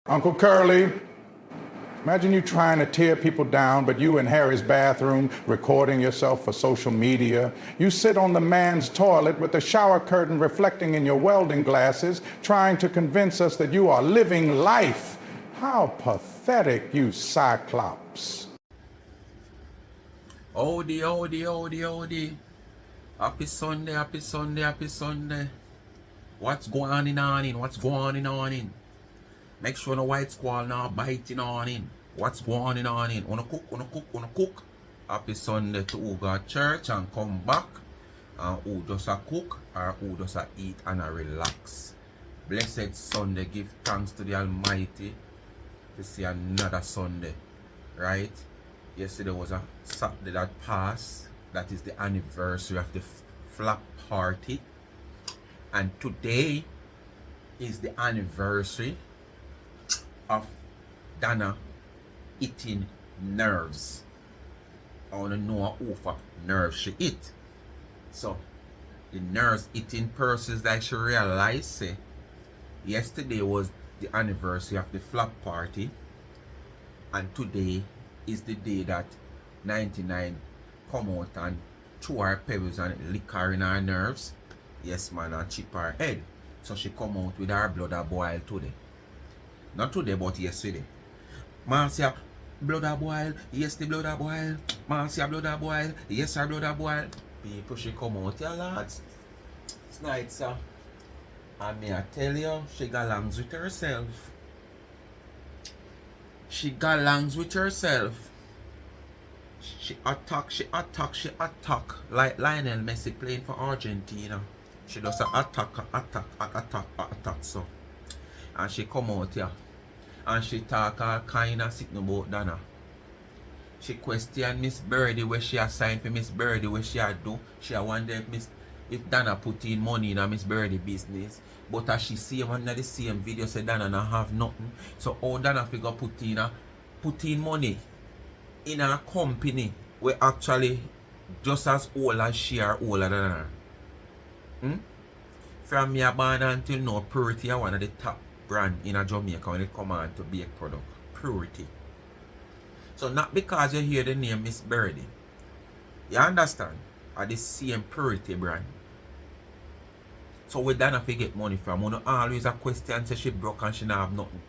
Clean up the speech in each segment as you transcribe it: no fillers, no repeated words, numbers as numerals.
Uncle Curly, imagine you trying to tear people down, but you in Harry's bathroom recording yourself for social media. You sit on the man's toilet with the shower curtain reflecting in your welding glasses, trying to convince us that you are living life. How pathetic, you cyclops. Howdy, howdy, howdy, howdy. Happy Sunday, happy Sunday, happy Sunday. What's going on in? What's going on in? Make sure the white squall now biting on in. What's going on in? Wanna cook, wanna cook, wanna cook. Happy Sunday to who got church and come back. And who does a cook or who does a eat and a relax. Blessed Sunday. Give thanks to the Almighty to see another Sunday. Right? Yesterday was a Saturday that passed. That is the anniversary of the flap party. And today is the anniversary of Donna eating nerves. I want to know who for nerves she eat. So, the nerves eating persons that she realized, say, yesterday was the anniversary of the flap party. And today is the day that 99 come out and throw her pebbles and liquor in her nerves. Yes, man, and chip her head. So she come out with her blood a boil today. Not today, but yesterday. Marcia, blood a boil. Yes, the blood a boil. Marcia, blood a boil. Yes, her blood a boil. People, she come out here, lads. It's night, sir. And me, I tell you, she got langs with herself. She got langs with herself. She attack. Like Lionel Messi playing for Argentina. She does a attack. So. And she come out here. And she talk all kind of sitting about Donna. She question Miss Birdie where she assigned for Miss Birdie where she had do. She wonder if Donna put in money in a Miss Birdie business. But as she see under the same video say Donna not have nothing. So how Donna figure put in money in a company where actually just as old as she are older than her. From me born until now, Purity are one of the top brand in a Jamaica when it come on to bake product. Purity. So not because you hear the name Miss Birdie. You understand? Are the same Purity brand. So we don't have to get money from. When always a question say she broke and she not have nothing.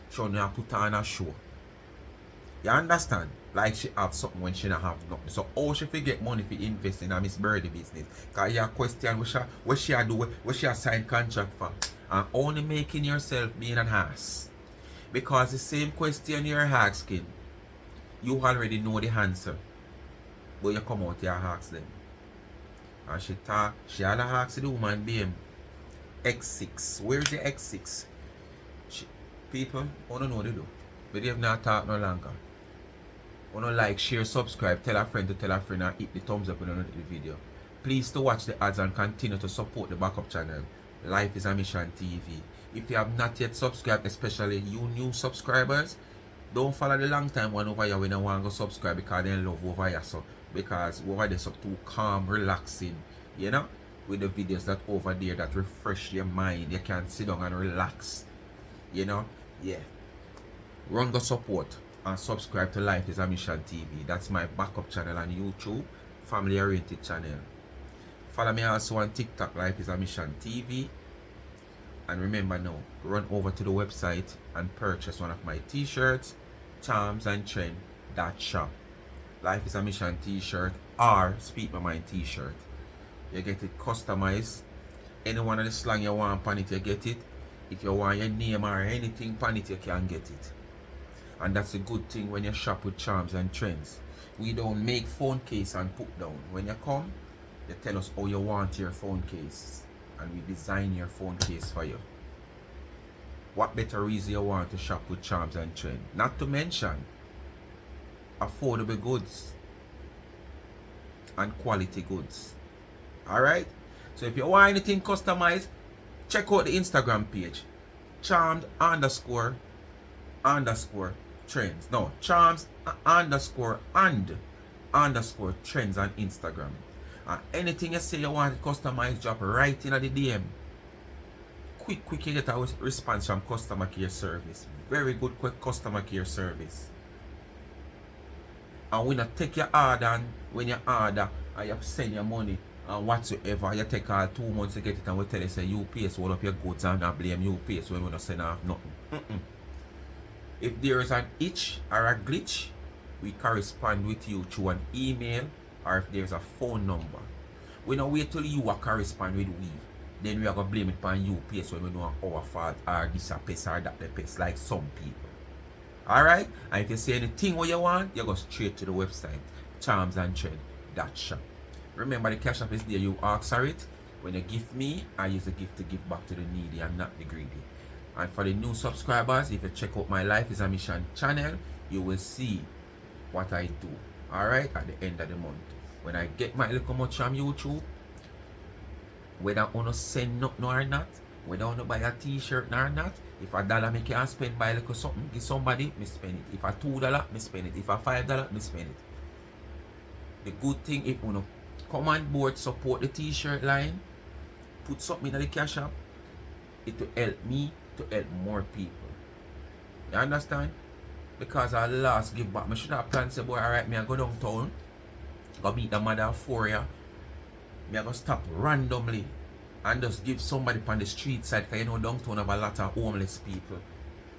She not put on a show. You understand? Like she have something when she not have nothing. So how she get money to invest in a Miss Birdie business? Because you question what she do, what she sign contract for. And only making yourself being an ass. Because the same question you're asking, you already know the answer. But you come out here and ask them. And she talk, she had to ask the woman BM X6. Where's the X6? People, I don't know what they do. But they have not talked no longer. Wanna like, share, subscribe, tell a friend to tell a friend and hit the thumbs up when you like the video. Please to watch the ads and continue to support the backup channel. Life is a Mission TV. If you have not yet subscribed, especially you new subscribers, don't follow the long time one over here when you want to go subscribe because they love over here. So because over there so too calm, relaxing, you know, with the videos that over there that refresh your mind. You can sit down and relax. You know? Yeah. Run go support and subscribe to Life is a Mission TV. That's my backup channel on YouTube, family oriented channel. Follow me also on TikTok, Life is a Mission TV. And remember now, run over to the website and purchase one of my t-shirts, charms and trend that shop. Life is a Mission t-shirt or Speak My Mind t-shirt. You get it customized. Any one of the slang you want on it, you get it. If you want your name or anything on it, you can get it. And that's a good thing when you shop with Charms and Trends. We don't make phone case and put down. When you come, you tell us how you want your phone case. And we design your phone case for you. What better reason you want to shop with Charms and Trends? Not to mention affordable goods and quality goods. Alright? So if you want anything customized, check out the Instagram page. Charmed underscore trends. No, charms underscore trends on Instagram. And anything you say you want to customize, drop right in the DM. quick you get a response from customer care service. Very good quick customer care service. And when you take your order and when you order and you send your money and whatsoever, you take all 2 months to get it and we tell you say UPS hold up your goods and not blame UPS when we don't send off nothing. If there is an itch or a glitch, we correspond with you through an email or if there's a phone number. We don't wait till you correspond with we. Then we are going to blame it upon UPS when we know our fault or this a pest or that the pest like some people. Alright? And if you say anything what you want, you go straight to the website, charmsandthread.shop. Remember the cash app is there, you ask for it. When you give me, I use the gift to give back to the needy and not the greedy. And for the new subscribers, if you check out my Life is a Mission channel, you will see what I do. Alright? At the end of the month. When I get my little much from YouTube, whether I want to send nothing or not, whether I want to buy a t-shirt or not, if $1 make you spend buy a little something, give somebody, me spend it. If $2, me spend it. If $5, me spend it. The good thing, if you come on board, support the t-shirt line, put something in the cash app, it will help me to help more people. You understand? Because I last give back. I should have planned say, boy, alright, me I go downtown, go meet the mother of 4 years. Me I go stop randomly and just give somebody on the street side, because you know downtown have a lot of homeless people.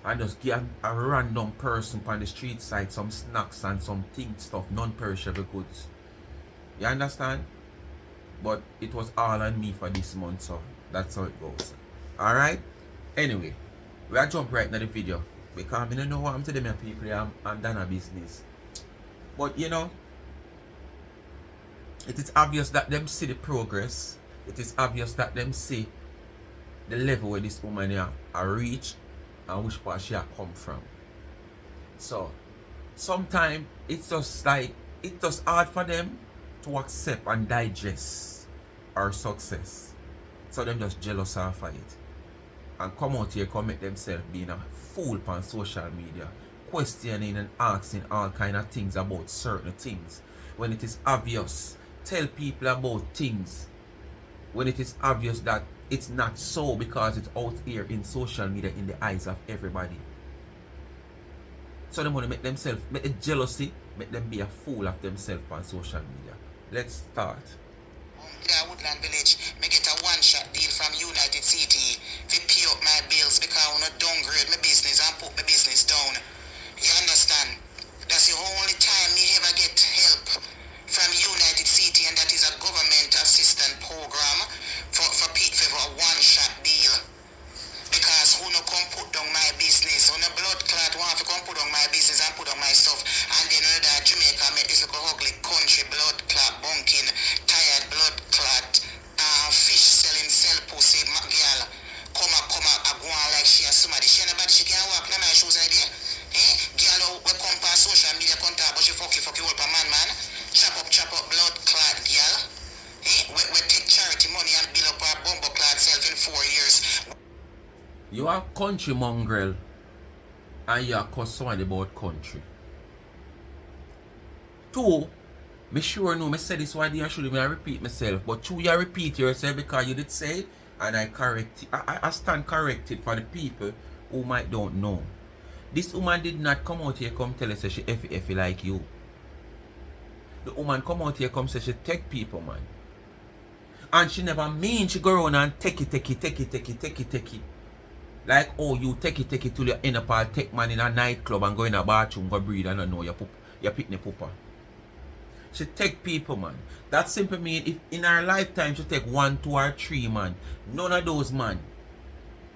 And just give a random person on the street side some snacks and some things, stuff, non-perishable goods. You understand? But it was all on me for this month, so that's how it goes. Alright? Anyway, we are jump right into the video. Because I don't know what I'm telling my people, I'm done a business. But you know, it is obvious that them see the progress. It is obvious that them see the level where this woman here reached and which part she come from. So sometimes it's just like it's just hard for them to accept and digest our success. So them just jealous of it. And come out here come make themselves being a fool on social media, questioning and asking all kind of things about certain things. When it is obvious, tell people about things when it is obvious that it's not so, because it's out here in social media in the eyes of everybody. So they want to make themselves, make the jealousy, make them be a fool of themselves on social media. Let's start. Yeah, Woodland Village, me get a one-shot deal from United City to pay up my bills because I want to downgrade my business and put my business down. You understand? That's the only time me ever get help from United City, and that is a government assistance program for a one-shot deal. Because who no come put down my business, who no blood clot want to come put down my business and put down my stuff, and then that Jamaica make this little ugly country blood clot bunking, tired blood clot, fish selling, sell pussy, girl, come a Gwan like she a somebody. She nobody she can walk in my shoes idea. Girl we come past social media contact, but she fuck you all per man. Chop up blood clot girl. We take charity money and build up our bumbo clot self in 4 years. You are country mongrel and you are cuss somebody about country. Two, me sure know me said this why I should I repeat myself, but two, you repeat yourself because you did say it and I correct it. I stand corrected for the people who might don't know. This woman did not come out here come tell us that she effy like you. The woman come out here come say she take people, man. And she never mean she go around and take it. Like, oh, you take it till you end up a take man in a nightclub and go in a bathroom, go breathe and I know you pick the pooper. She take people, man. That simply mean if in her lifetime she take 1, 2 or 3, man. None of those man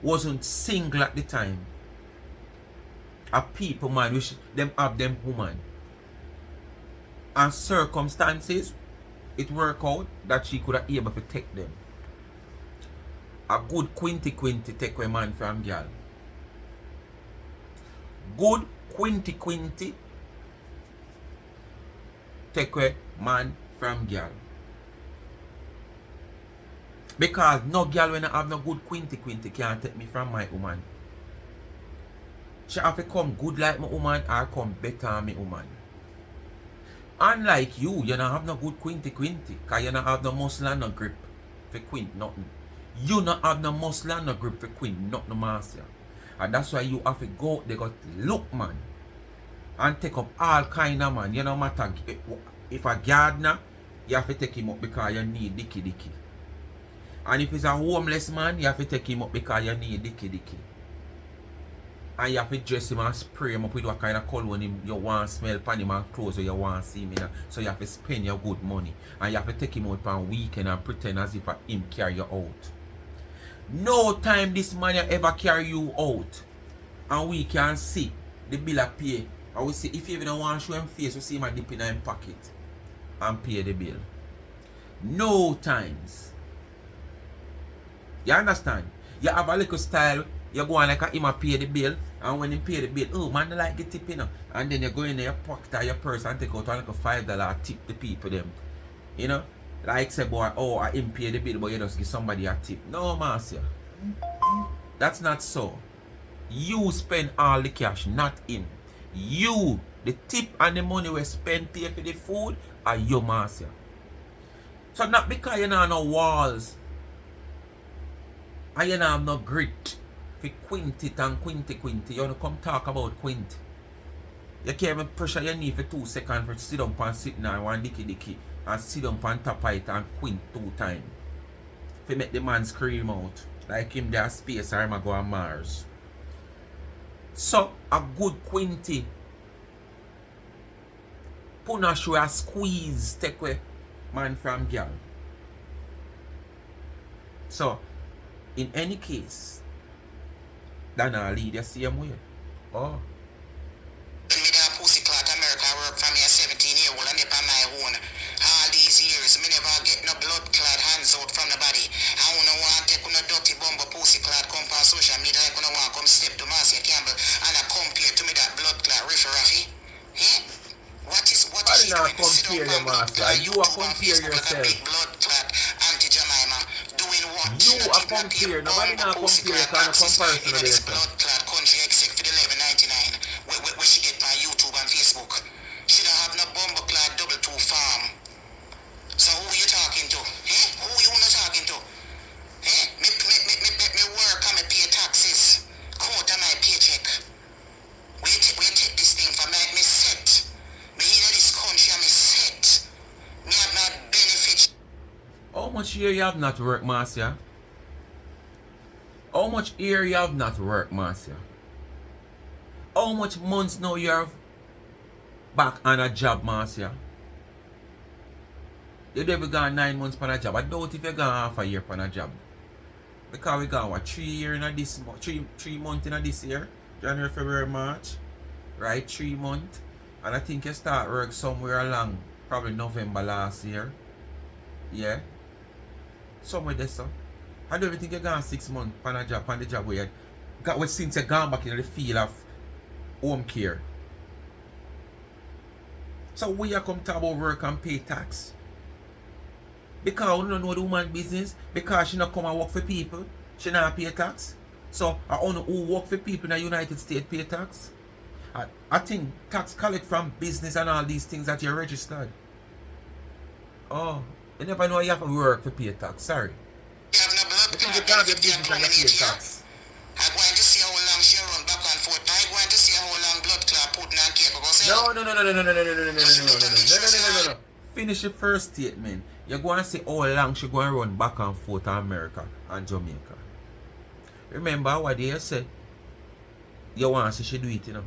wasn't single at the time. A people, man, which them have them woman. And circumstances, it work out that she could have able to take them. A good quinty take a man from girl. Good quinty take a man from girl. Because no girl when I have no good quinty can't take me from my woman. She have to come good like my woman or come better than my woman. Unlike you don't have no good quinty because you don't have no muscle and no grip for quint nothing. You not have no muscle and no grip for queen, not no Marcia. And that's why you have to go, they got look, man. And take up all kind of man. You no matter if a gardener, you have to take him up because you need dicky. And if it's a homeless man, you have to take him up because you need dicky. And you have to dress him and spray him up with what kind of cologne you want to smell upon him and clothes or you want to see him in. So you have to spend your good money. And you have to take him out on a weekend and pretend as if him carry you out. No time this man ever carry you out. And we can see the bill of pay. And we see if you even want to show him face, we see him dip in his pocket and pay the bill. No times. You understand? You have a little style. You go on like him pay the bill, and when he pay the bill, oh man, they like the tip, you know. And then you go in your pocket or your purse and take out like a $5 tip the people them. You know? Like say boy, oh I him pay the bill, but you just give somebody a tip. No, Marcia. That's not so. You spend all the cash, not him. You, the tip and the money we spend pay for the food are you, Marcia. So not because you know no walls and you know have no grit. For quint it and quinty. You wanna come talk about quint. You can't even pressure your knee for 2 seconds for sit down and sit now one dicky and sit down on top of it and quint 2 times. For make the man scream out. Like him there space or him a go on Mars. So a good quinty. Puna show a squeeze take away man from girl. So in any case, Donna lead the same way. Oh. Me da pussy clot America work for me a 17-year-old and up on my own. All these years, me never get no blood clot hands out from the body. I wanna want take no dirty bumbo pussy clot come on social media like wanna want come step to Marcia Campbell and I compare to me that blood clot riffraffy. Eh? What is you doing? Compare your Marcia. You are compare yourself. Big blood clot anti-Jemima doing what? You are compare. Nobody not compare kind of comparison of this. Blood clot country exec for the 11.99 where she get on YouTube and Facebook. She don't have no bumbo clot double 2 farm. So who you talking to? Eh? Who you not talking to? Eh? Me work and me pay taxes. Quote on my paycheck. We take this thing for me set. Me in this country and me set. Me have my benefits. How much year you have not work, Marcia? How much year you have not work, Marcia? How much months now you have back on a job, Marcia? You never gone 9 months on a job. I doubt if you gone half a year on a job. Because we gone what 3 years in this 3 months in this year. January, February, March. Right? 3 months. And I think you start work somewhere along probably November last year. Yeah. Somewhere there, so. I don't even think you gone 6 months on a job, on the job where you got since you gone back in the field of home care. So we are come talk about work and pay tax. Because we don't know the woman business, because she not come and work for people, she not pay tax. So I only who work for people in the United States pay tax. I think tax collect from business and all these things that you registered. Oh, you never know you have to work for pay tax, sorry. You have no blood You can't get business and you pay tax. I'm going to see how long she run back and forth. I'm going to see how long blood clot putting on cake. No. Finish the first statement. You're going to see how long she going to run back and forth to America and Jamaica. Remember what they said? You want to see she do it, you know.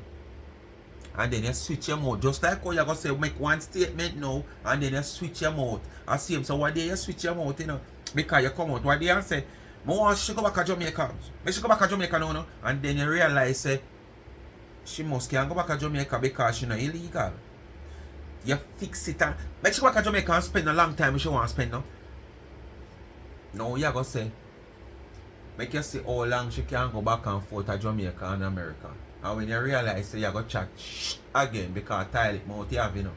And then you switch your mouth. Just like how you're going to say, make one statement now, and then you switch your mouth. I see him. So what day you switch your mouth, you know? Because you come out. What day you say, I want she go back to Jamaica. Make she go back to Jamaica now, no? And then you realize, say, she must can't go back to Jamaica because she's not illegal. You fix it and make she go back to Jamaica and spend a long time if she want to spend now. No, you're going to say, make you see how long she can go back and forth to Jamaica and America. And when you realize, say, you're going to chat again because toilet mouth you have, you know.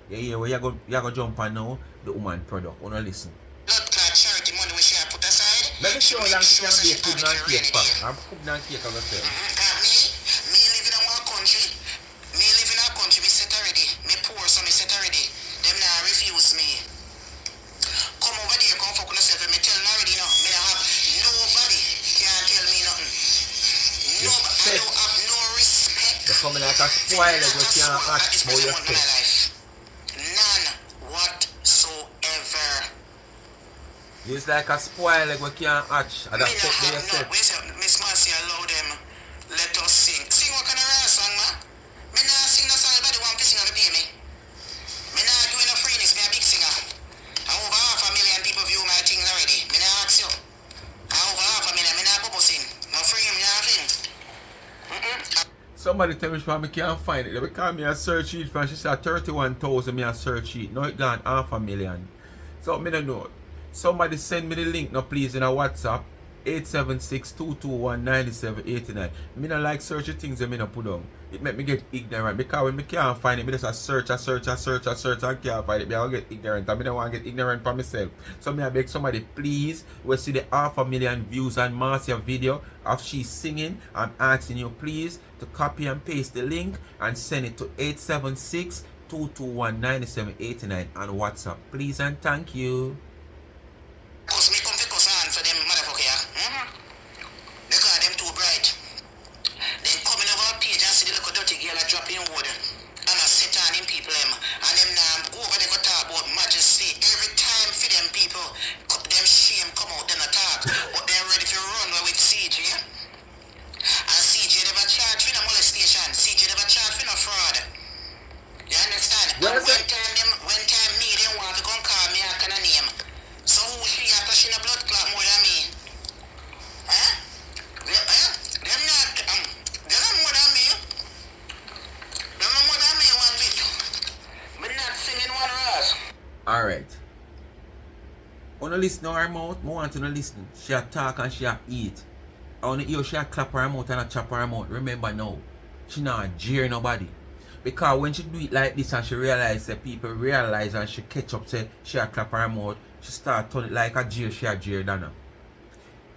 You hear where you're going to jump on now, the woman product. You know, listen. Blood clot charity money we shall put aside. Let me show you how long she can be a food and cake back. I'm cooking and cake on myself. Me live in a country. Me live in a country, me set already. Me poor, so me set already. Them now refuse me. Come over there, come fuck yourself. Me tell already now. Me don't have coming like a spoiler we can't hatch how you say. None whatsoever. It's like a spoiler we can't hatch. And that's what they said. Miss Marcia allow them let us sing. Sing what kind of rap song, man? Me nah sing no song, everybody want to sing and pay me. Me nah doing no freeness, me a big singer. And over 500,000 people view my things already. Me nah ask you. And over 500,000, me nah bubble sing. No free, me nah sing. Somebody tell me I can't find it. They call me a search sheet from she said 31,000 me a search sheet. Now it gone 500,000. So me don't know. Somebody send me the link now please in a WhatsApp 876-221-9789. Me not like search the things that me not put on. It make me get ignorant because when me can't find it, me just a search and can't find it. Me I get ignorant and me don't want to get ignorant for myself. So me I beg somebody please we see the 500,000 views on Marcia video of she singing. I'm asking you please to copy and paste the link and send it to 876-221-9789 on WhatsApp. Please and thank you. Cause me come to cuss on for them motherfucker, yeah? Because them too bright. Then coming over a page and see the little dirty girl a drop in wood. And I sit on in people them. And them now go over they go talk about majesty. Every time for them people, them shame come out, them attack. But they're ready to run with CJ, yeah? And CJ never charge for no molestation. CJ never charge for no fraud. You understand? And when time me, they want to go and call me a kind of name. So who she after she in a blood clot more than me? Huh? They're not more than me. They're not more than me one bit. But not singing one verse. Alright. Wanna listen to her mouth? I want to listen. She a talk and she a eat. I wanna hear she a clap her mouth and a chop her mouth. Remember now, she not jeer nobody. Because when she do it like this and she realize that people realize and she catch up say she a clap her mouth, she start turn it like a jeer, she a jeer Donna.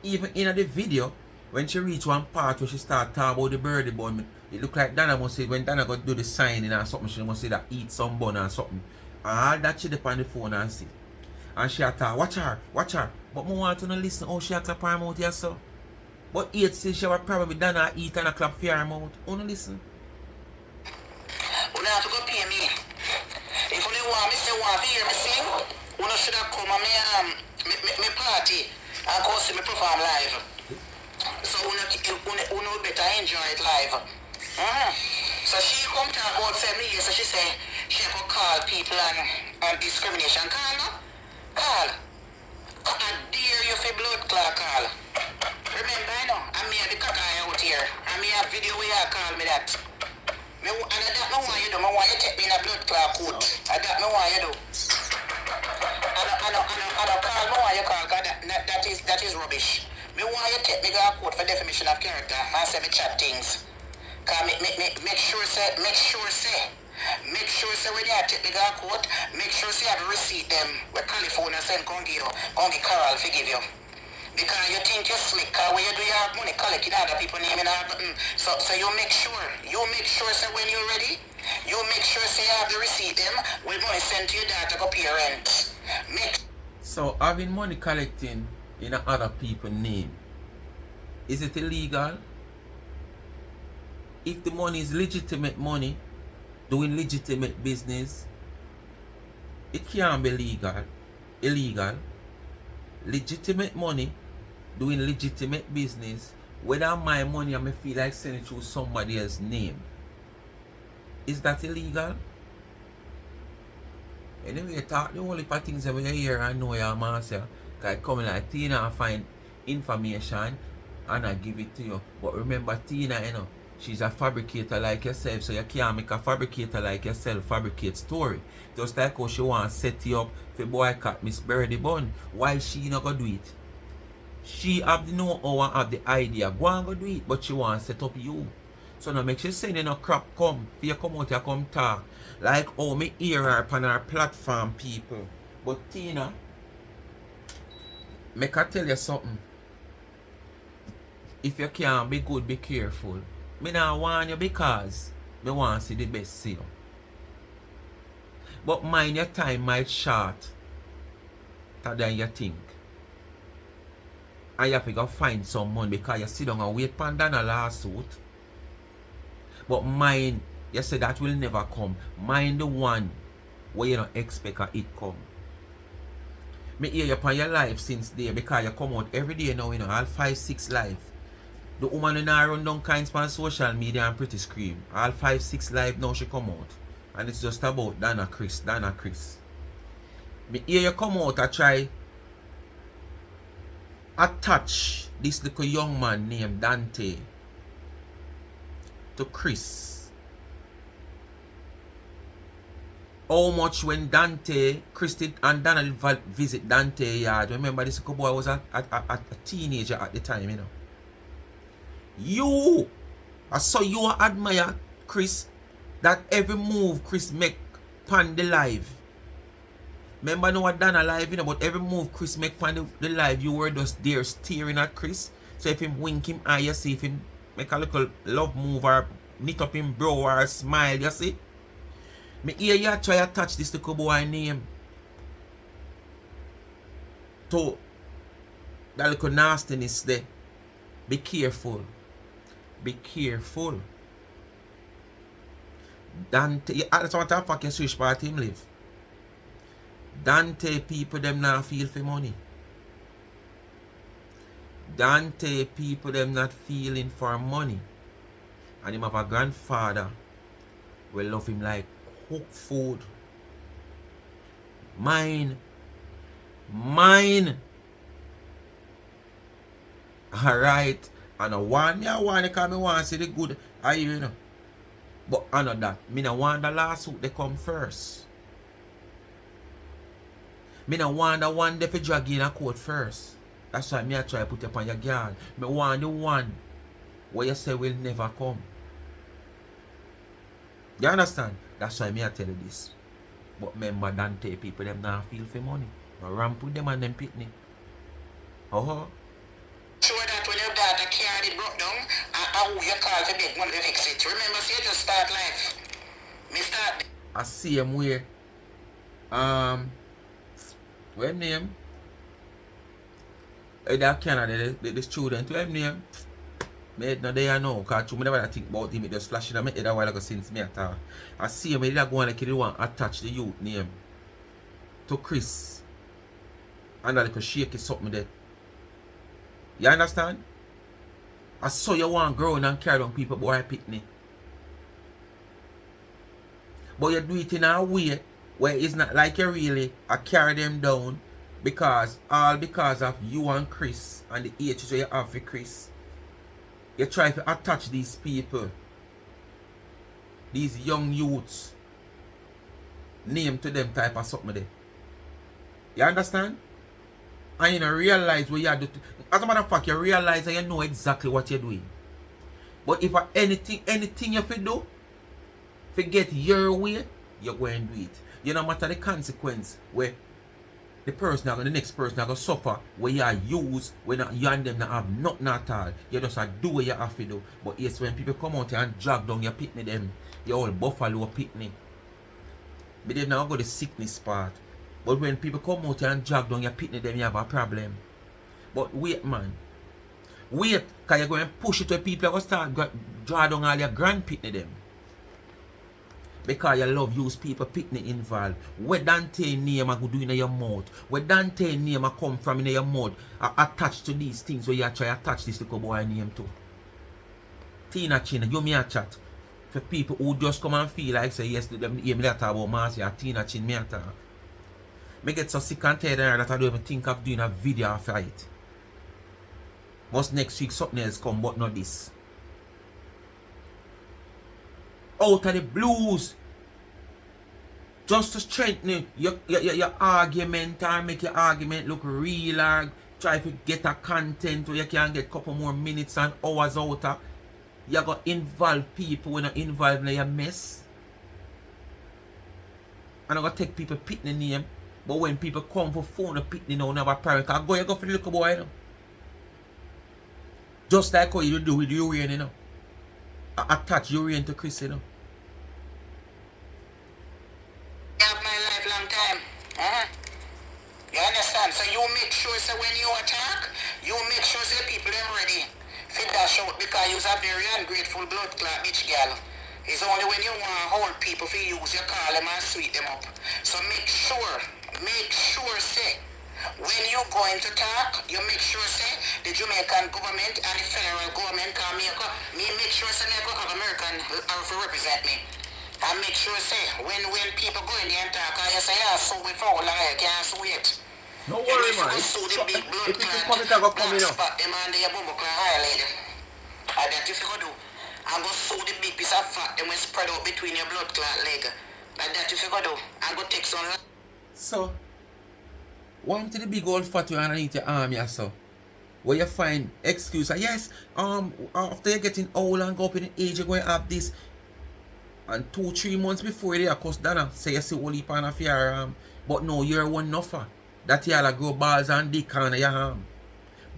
Even in the video, when she reach one part where she start talking about the birdie bun, it look like Donna must say when Donna got do the signing or something, she must say that eat some bun or something. And all that she dip on the phone and see. And she a talk, watch her. But I want to listen how she a clap her mouth here so. But it says she have a problem with Donna eat and a clap for her mouth. Wanna listen? You have to go pay me. If you want me say want to hear me sing, you should have come on me party and go see me perform live. So you better enjoy it live. So she come to about 7 years, so she say she go call people and discrimination. Call. I dare you for blood clot call. Remember, I know, I'm here the cock out here. I'm here a video where you call me that. And I don't want you do. I want you take me in a blood clot coat. I don't want you do. I don't call me why you call because that is rubbish. Me want you take me go a court for defamation of character and say me chat things. Cause make sure say when you take me go a court, make sure say you have a receipt them where California send come give Carol to give you. Because you think you're slick, when you do you have money collecting other people name and so you make sure say when you're ready, you make sure say you have the receipt them with money sent to your daughter go pay rent. So having money collecting in other people's name, is it illegal? If the money is legitimate money, doing legitimate business, it can't be illegal. Legitimate money, doing legitimate business, whether my money I may feel like sending it through somebody else's name, is that illegal? Anyway, talk the only part things that we hear and know your Marcia. Cause I come like Tina and find information and I give it to you. But remember Tina, you know, she's a fabricator like yourself, so you can't make a fabricator like yourself fabricate story. Just like how she want to set you up for boycott Miss Birdie Bun. Why she not gonna do it? She have the know-how and have the idea. Gwan go do it, but she want to set up you. So now make sure saying no crap come. For you come out here come talk. Like how me hear her upon her platform people. But Tina, make I tell you something. If you can't be good, be careful. Me not want you because me want to see the best see you. But mind your time might short than you think. And you have to go find some money because you sit down and wait for Donna lawsuit. But mine, you say that will never come. Mine the one where you don't expect it come. Me hear you upon your life since there because you come out every day now, all 5-6 live. The woman in her run down kinds on social media and pretty scream. All 5-6 live now she come out. And it's just about Donna Chris. Me hear you come out and try attach this little young man named Dante to Chris. How much when Dante, Christy and Donna visit Dante yard. Remember this little boy was a teenager at the time, I saw you admire Chris, that every move Chris make pan the live. Remember no what Donna live, but every move Chris make pan the live, you were just there staring at Chris. So if him wink him eye, you see, if him make a little love move or knit up him brow or smile, you see. Me hear you try to touch this little boy name to that little nastiness there. Be careful. Be careful. Dante, that's what I fucking switch part him live. Dante people them not feel for money. Dante people them not feeling for money. And him have a grandfather will love him like cooked food. Mine. Alright. And I want because I want to see the good. But I know that. Me no want the lawsuit they come first. Me no want the one they fi drag in a court first. That's why me I try to put up on your guard. Me want the one where you say will never come. You understand? That's why me I tell you this. But remember Dante people them not feel for money. No ramp with them and them pitney. Sure that when your daughter carried it broke down, and who you call to beg money to fix it. Remember, say just start life. Me start. I see him where what name? That Canada, the student, what name? Me no there now, because I never think about him, it just flashing on my head a while ago since me at all. I see him, he go on like he want attach the youth name to Chris. And like a shaky something there. You understand? I saw you want growing and carry on people boy pitney. But you do it in a way where it's not like you really carry them down because of you and Chris and the age you have for Chris. You try to attach these people, these young youths, name to them type of something there. You understand? And you don't realize what you are doing. As a matter of fact, you realize and you know exactly what you're doing. But if anything you fi do, forget your way, you're going to do it. You no matter the consequence where the next person are going to suffer, where you are used, when you and them not have nothing at all. You just do what you have to do. But yes, when people come out here and drag down your pitney them, your old buffalo pitney. But they now go the sickness part. But when people come out here and drag down your pitney them, you have a problem. But wait, man. Wait, because you're going to push it to people, you're going to start draw down all your grand pitney them. Because you love use people pitney involved. Where Dante name I go do in your mouth. Where Dante name I come from in your mouth. Attached to these things where you try to attach this little boy name to. Tina Chin, you me a chat. For people who just come and feel like say yes to them hear me that about Marcia, Tina Chin me a talk. Me get so sick and tired that I don't even think of doing a video after it. Must next week something else come but not this. Out of the blues, just to strengthen your argument or make your argument look real or try to get a content where you can get a couple more minutes and hours out of. You got to involve people when you're involved in your mess. And I got to take people pitney name, but when people come for phone pitney now, never parent, you go for the little boy, you know. Just like how you do with urine, you know. Attach urine to Chris, you know. You have my lifelong time. You understand? So you make sure so when you attack, you make sure say people are ready. Fit that shout because you're a very ungrateful blood clot bitch girl. It's only when you want whole people to use you call them and sweet them up. So make sure, say, when you going to talk, you make sure say the Jamaican government and the federal government can make sure say me go have American to represent me. And make sure say when people go in there and talk, you say yeah, so we for long you can't sue it. No worry, man. If you big blood If you can come, it I go come in. spot them and they bumbo clan highlight. And that if you go do. And go sew the big piece of fat them will spread out between your blood clot leg. And that if you go do. And go take some. So, one to the big old fat you underneath your arm, yeah, so. Where you find excuse, yes, after you're getting old and go up in age, you're going to have this. And 2-3 months before you cause Donna say you see all heap on of your arm. But no, you're one nuffer. That y'all grow balls and dick on your arm.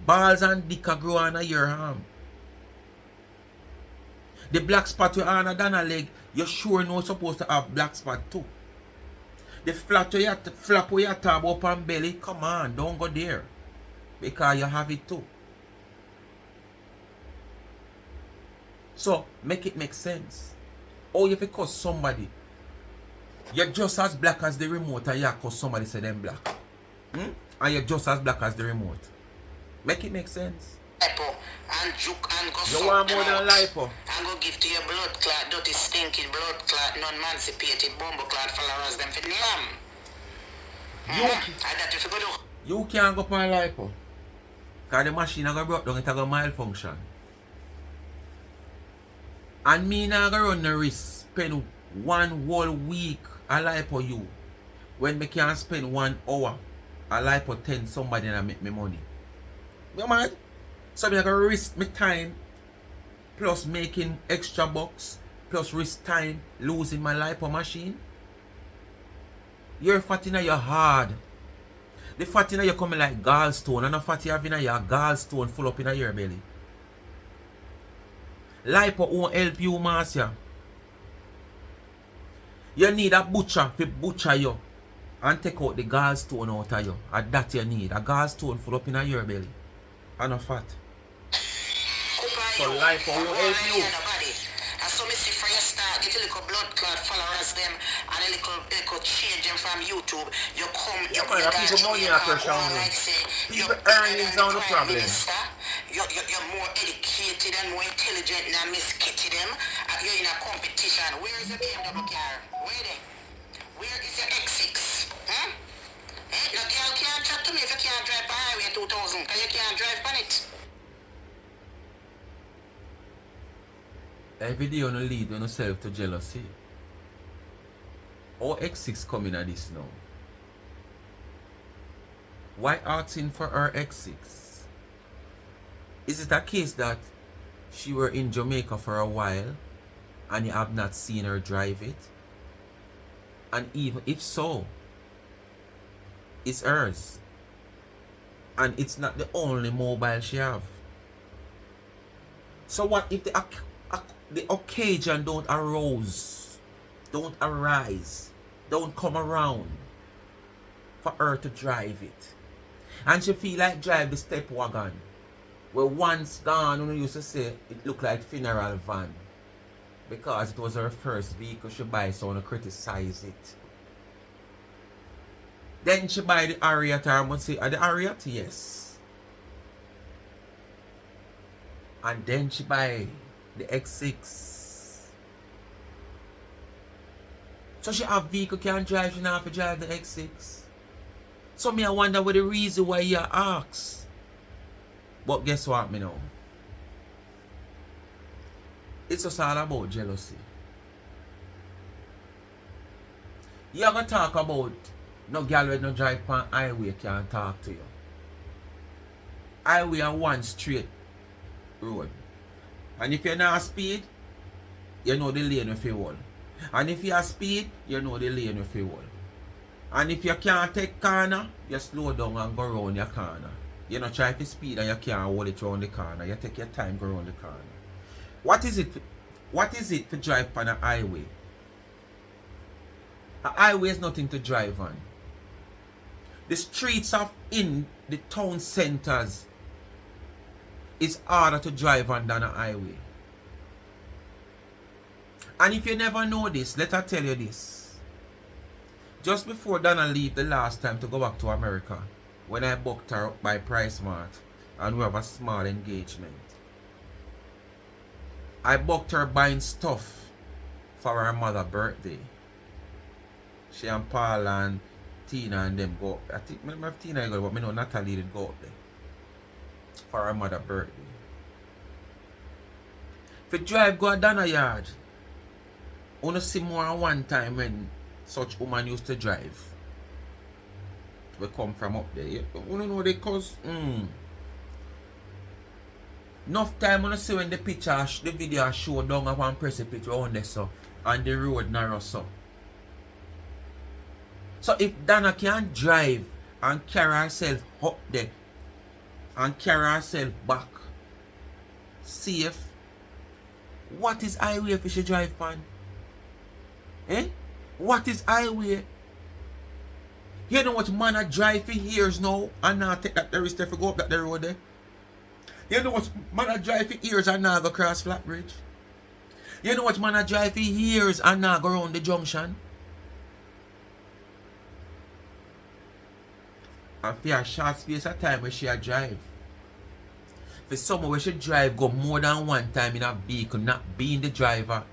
Balls and dick grow on your arm. The black spot you on a Donna leg, you sure know supposed to have black spot too. The flap where you tab up on belly, come on, don't go there. Because you have it too. So, make it make sense. Or if you cause somebody, you're just as black as the remote and you cause somebody say them black. And you're just as black as the remote. Make it make sense. Lipo and juke and go you want more than lipo. And go give to your blood clot, dirty stinking blood clot, non-emancipated bombo clot followers them for them. That if you go do. You can't go for lipo. Because the machine is going to break down, it's going to malfunction. And me not going to run the risk spend 1 whole week a lipo you when me can spend 1 hour a lipo 10 somebody and make me money. You mind? So I'm going to risk my time plus making extra bucks plus risk time losing my lipo machine. Your fat in your hard. The fat in you coming like gallstone and the fat you have in your gallstone full up in your belly. Lipo won't help you, Marcia. You need a butcher to butcher you and take out the gallstone out of you. And that you need. A gallstone full up in your belly. And a fat. So lipo won't help you. And so me see for your start, get a little blood clot followers them and a little change them from YouTube. You come, you man, people money at pressure on you. People earnings on the problem. You're more educated and more intelligent than Miss Kitty them. You're in a competition. Where is your BMW car? Where they? Where is your X6? Huh? No girl can't chat to me if you can't drive by highway 2000 because you can't drive on it. Every day you lead yourself to jealousy. Or X6 coming at this now. Why asking for her X6? Is it a case that she were in Jamaica for a while and you have not seen her drive it? And even if so, it's hers. And it's not the only mobile she have. So what if the occasion don't arise, don't come around for her to drive it? And she feel like drive the step wagon. Where once gone, when we used to say it looked like funeral van. Because it was her first vehicle she buy, so I want to criticize it. Then she buy the Harriet, I must say, the Harriet, yes. And then she buy the X6. So she have vehicle can't drive, she not have to drive the X6. So me I wonder what the reason why you ask. But guess what me know? It's just all about jealousy. You're gonna talk about no girl with no drive on highway can't talk to you. Highway are one straight road. And if you're not speed, you know the lane with you hold. And if you're speed, you know the lane with you hold. And if you can't take corner, you slow down and go around your corner. You know, try to speed and you can't hold it around the corner. You take your time go around the corner. What is it to drive on a highway? A highway is nothing to drive on. The streets of in the town centers is harder to drive on than a highway. And if you never know this, let her tell you this. Just before Donna leave the last time to go back to America, when I booked her up by Price Mart and we have a small engagement, I booked her buying stuff for her mother's birthday. She and Paul and Tina and them go. I think I have Tina go, but I know Natalie didn't go up there for her mother's birthday. If you drive go to Donna yard, I want to see more than one time when such woman used to drive. We come from up there. You don't know the cause. Enough time I see when the picture, the video show down of one precipice around there so, and the road narrow so. So if Donna can drive and carry herself up there and carry herself back safe, what is highway if she drive pan? What is highway? You know what man a drive for years now and now take that risk to go up that the road there? You know what man a drive for years and now go cross Flatbridge? You know what man a drive for years and now go around the junction? And for a short space of time where she a drive. For someone where she drive go more than one time in a vehicle, not being the driver,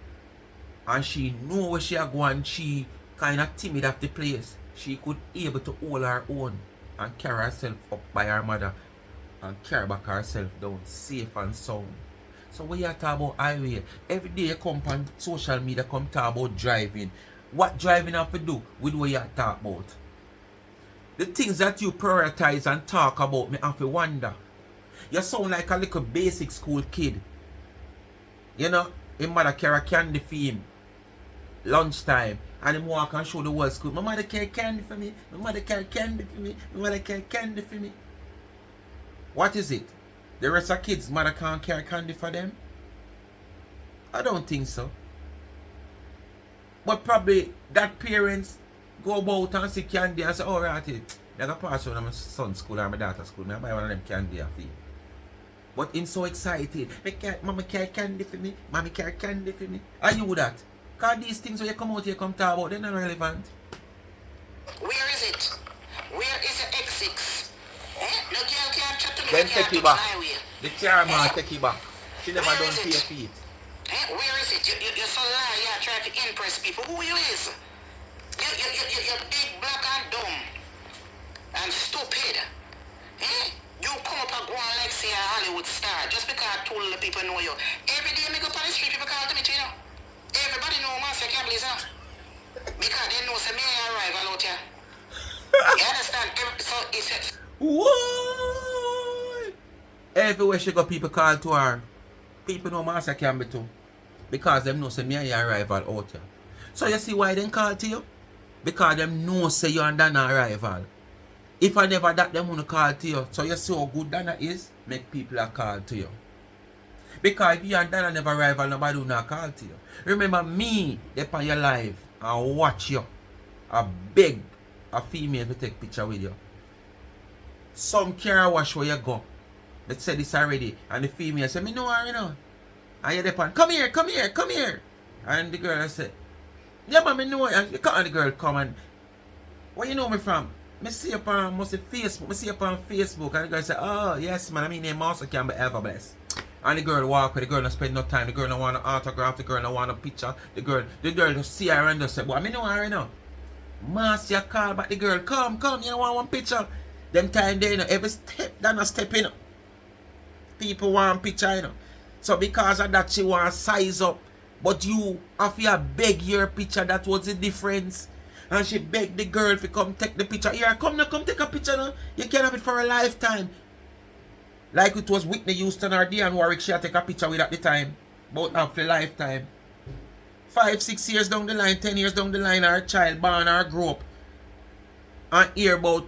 and she know where she a go and she kind of timid of the place, she could able to hold her own and carry herself up by her mother and carry back herself down safe and sound. So when you talk about highway, every day you come on social media come talk about driving. What driving have to do with what you talk about? The things that you prioritize and talk about, me have to wonder. You sound like a little basic school kid. You know, his mother carry candy for him. Lunchtime. And him walk and show the whole school. My mother carry candy for me. My mother carry candy for me. My mother carry candy for me. What is it? The rest of kids, mother can't carry candy for them? I don't think so. But probably that parents go about and see candy and say, oh right, they're going to pass on my son's school or my daughter's school. I buy one of them candy for you. But him so excited. Mama carry candy for me. Mommy carry candy for me. Are you that? Because these things when you come out here come talk about, they're not relevant. Where is it? Where is the X6? No girl can't chat to me. Then take you back. The car man take you back. She never Where done is pay it? feet. Where is it? You're so lie. You're trying to impress people. Who you is? You're big, black and dumb. And stupid. You come up and go on like say a Hollywood star just because two little people know you. Every day I go on the street, people call to me, you know. Everybody know Marcia can't believe that. Because they know say me arrival out here. You understand? So it's What? Everywhere she go, people call to her. People know Marcia can be too. Because them know say me and your arrival out here. So you see why them call to you? Because them know say you and Donna arrival. If I never that, them want to call to you. So you see how good Donna is, make people a call to you. Because if you and Donna never arrival, nobody will not call to you. Remember me, they on your live and watch you. I beg a female to take picture with you. Some car wash where you go. They said this already. And the female say, me know her, you know. And you're there, come here, come here, come here. And the girl said, yeah, but me know her. And the girl come and, where you know me from? Me see up on Facebook. Me see up on Facebook. And the girl say, oh, yes, man. I mean, name also can be ever blessed. And the girl walk with the girl don't spend no time. The girl don't want an autograph. The girl don't want a picture. The girl just see her and just say, well, I know her, you know. Marcia call back the girl, come, you don't want one picture. Them time there, you know, every step, Donna step, you know. People want picture, you know. So because of that, she want size up. But you, if you beg your picture, that was the difference. And she begged the girl to come take the picture. Here, come now, come take a picture now. You can have it for a lifetime. Like it was Whitney Houston or Dionne Warwick, she had take a picture with at the time. But not for a lifetime. 5, 6 years down the line, 10 years down the line, our child born or grow up. And hear about,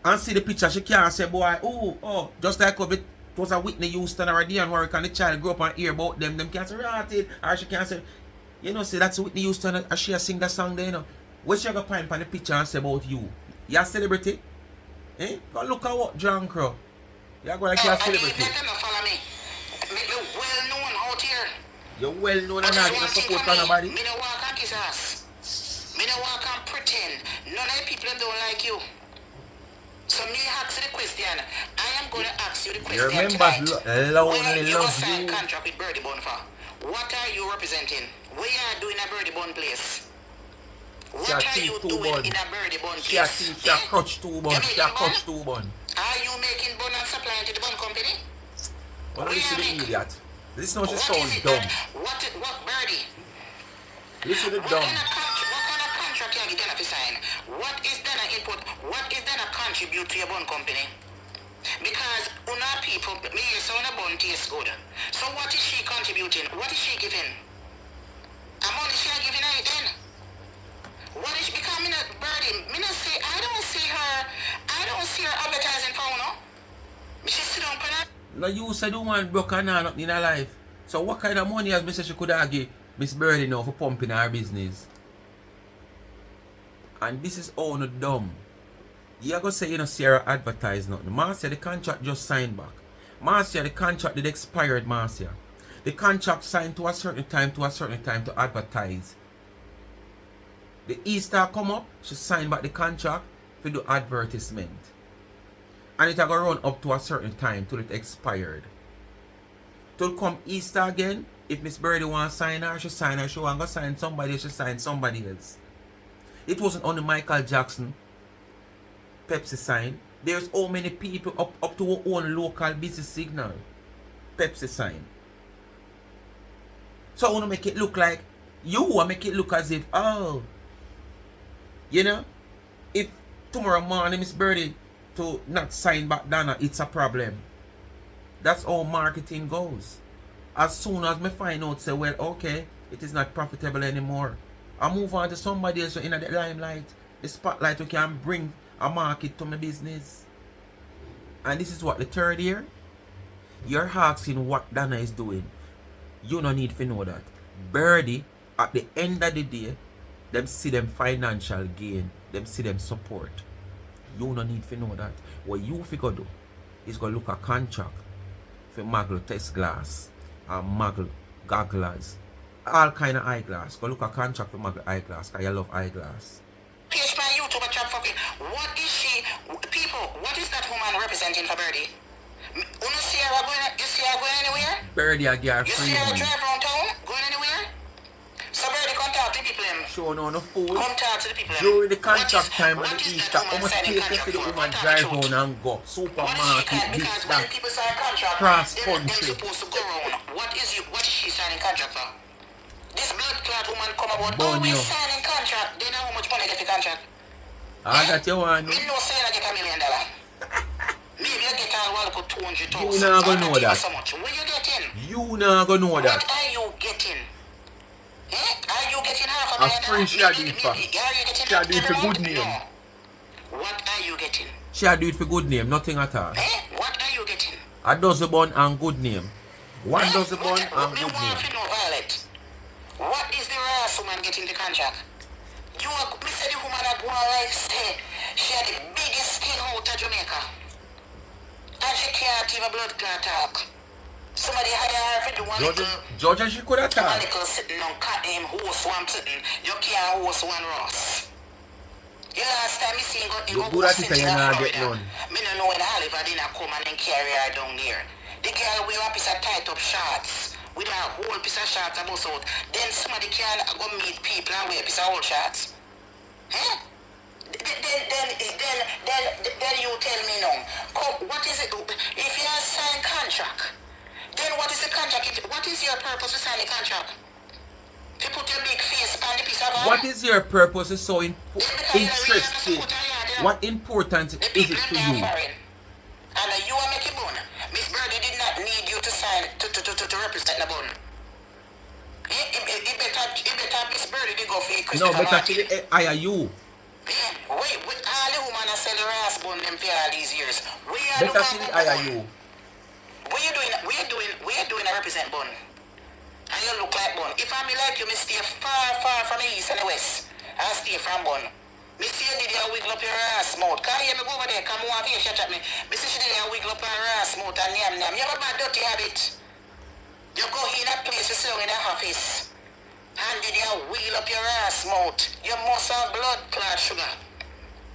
and see the picture, she can't say, boy, oh, just like if it was a Whitney Houston or a Dionne Warwick and the child grew up and hear about them can't say, right, or she can't say, you know, say that's Whitney Houston and she sing that song there, you know. What she gonna find on the picture and say about you? You a celebrity? Go look at what John Crow. You're going like you're a celebrity. Let them follow me. Me well known out here. You well known But and there's not one get thing support for from me. nobody. Me no walk and kiss ass. Me no walk and pretend. None of the people them don't like you. So me ask you the question. I am going to ask you the Your question members tonight. Where lonely you go loves sign you. contract with Birdie Bun for? What are you representing? Where you are doing a Birdie Bun place? What She a are thief you 2 doing bun. in a Birdie Bun She a place? thief, she a crutch 2 You bun. She a making bun? crutch 2 bun. Are you making bun and supplying to the bun company? Well, Where listen to you the make? idiot. Listen how she What is sound it dumb. that, what Birdie? Listen to What dumb. kind of contract you get Donna to sign? What is Donna input? What is Donna contribute to your bun company? Because una people, me hear so una bun tastes good. So what is she contributing? What is she giving? And money she giving her then? What is she becoming a Birdie? Me not say I don't see her advertising for no. Me she sit down for that. No, you said the woman broke her nothing in her life. So what kind of money has Mr. she could have give Miss Birdie now for pumping her business? And this is all no dumb. You are going to say you don't see her advertise nothing. Marcia, the contract just signed back. Marcia, the contract did expired, Marcia. The contract signed to a certain time to advertise. The Easter come up, she signed back the contract to do advertisement. And it will go run up to a certain time till it expired. Till come Easter again, if Miss Birdie want to sign her, she sign her. She want to sign somebody, she sign somebody else. It wasn't only Michael Jackson, Pepsi sign. There's so many people up to our own local business signal. Pepsi sign. So I want to make it look like, you want to make it look as if, oh, you know, if tomorrow morning Miss Birdie to not sign back Donna, it's a problem. That's how marketing goes. As soon as me find out, say, well, okay, it is not profitable anymore, I move on to somebody else in the limelight, the spotlight, who can bring a market to my business. And this is what, the third year? You're asking what Donna is doing. You don't need to know that. Birdie, at the end of the day, them see them financial gain, them see them support. You don't need to know that. What you figure do is go look a contract for Maglo test glass and Maglo goggles, all kind of eyeglass. Go look a contract for Maglo eyeglass, because you love eyeglass. Page my YouTube chat fucking. What is she? People, what is that woman representing for Birdie? You see her going anywhere? Birdie a girl You free see her money. drive around town going anywhere? So Birdie, come talk to the people. Show on the food. Come talk to the people. During the contract time of what the is Easter, that how woman much signing pay for contract the for? woman Come talk drive the truth. on and go? What is she Supermarket, can? this, Because when that. people sign contract, Cross them country. supposed to go around. What is she signing contract for? This blood clot woman come about. Burn Oh, we you. signing contract. They know how much money get the contract. I got you one. Me no say I get $1 million. Maybe I get all well for 200,000. You not gonna know that. So much. Where you getting? You not gonna know What that. are you getting? Are you getting half A $1 million? free she a do it for. Are you getting She a do it for every good month? name. No. What are you getting? She a do it for good name, nothing at all. What are you getting? A dozen bun and good name. One dozen bun and good Me want name. to know, Violet. What is the last woman getting the contract? You are, me say the woman that Gwan like say she had the biggest skin out of Jamaica. And she can't even blood clot talk. Somebody hire her for the one little Georgia, she could have one talked. little sitting on cut him horse one sitting. You can't horse one Ross. The last time me seen You go do that if sitting you in not Florida. get none. Me no know when Oliver didn't come and then carry her down there. The girl wear a piece of tight up shorts with a whole piece of shorts about out. Then somebody can go meet people and wear a piece of old shorts. Huh? Then you tell me now. Come, what is it? If you have signed contract, then what is the contract? What is your purpose to sign the contract? To put your big face on the piece of What is your purpose is so interesting? What important is it to you? And you are making bone. Miss Birdie did not need you to sign to represent the bone. It better Miss Birdie did go for you, No, Christopher but Martin. actually, I are you. Wait, with all the women that sell the ass bone them for all these years. We are But actually, I are you. We're doing a represent bone. And you look like bone. If I me like you, me stay far from the east and the west. I stay from bone. Me see you did you wiggle up your ass mouth. Can you hear me go over there? Come over here, shut up me. Me see she did you wiggle up her ass mouth and yam. You have a bad dirty habit. You go in a place, you sit down in the office. And then you wheel up your ass mouth. You must have blood clot sugar.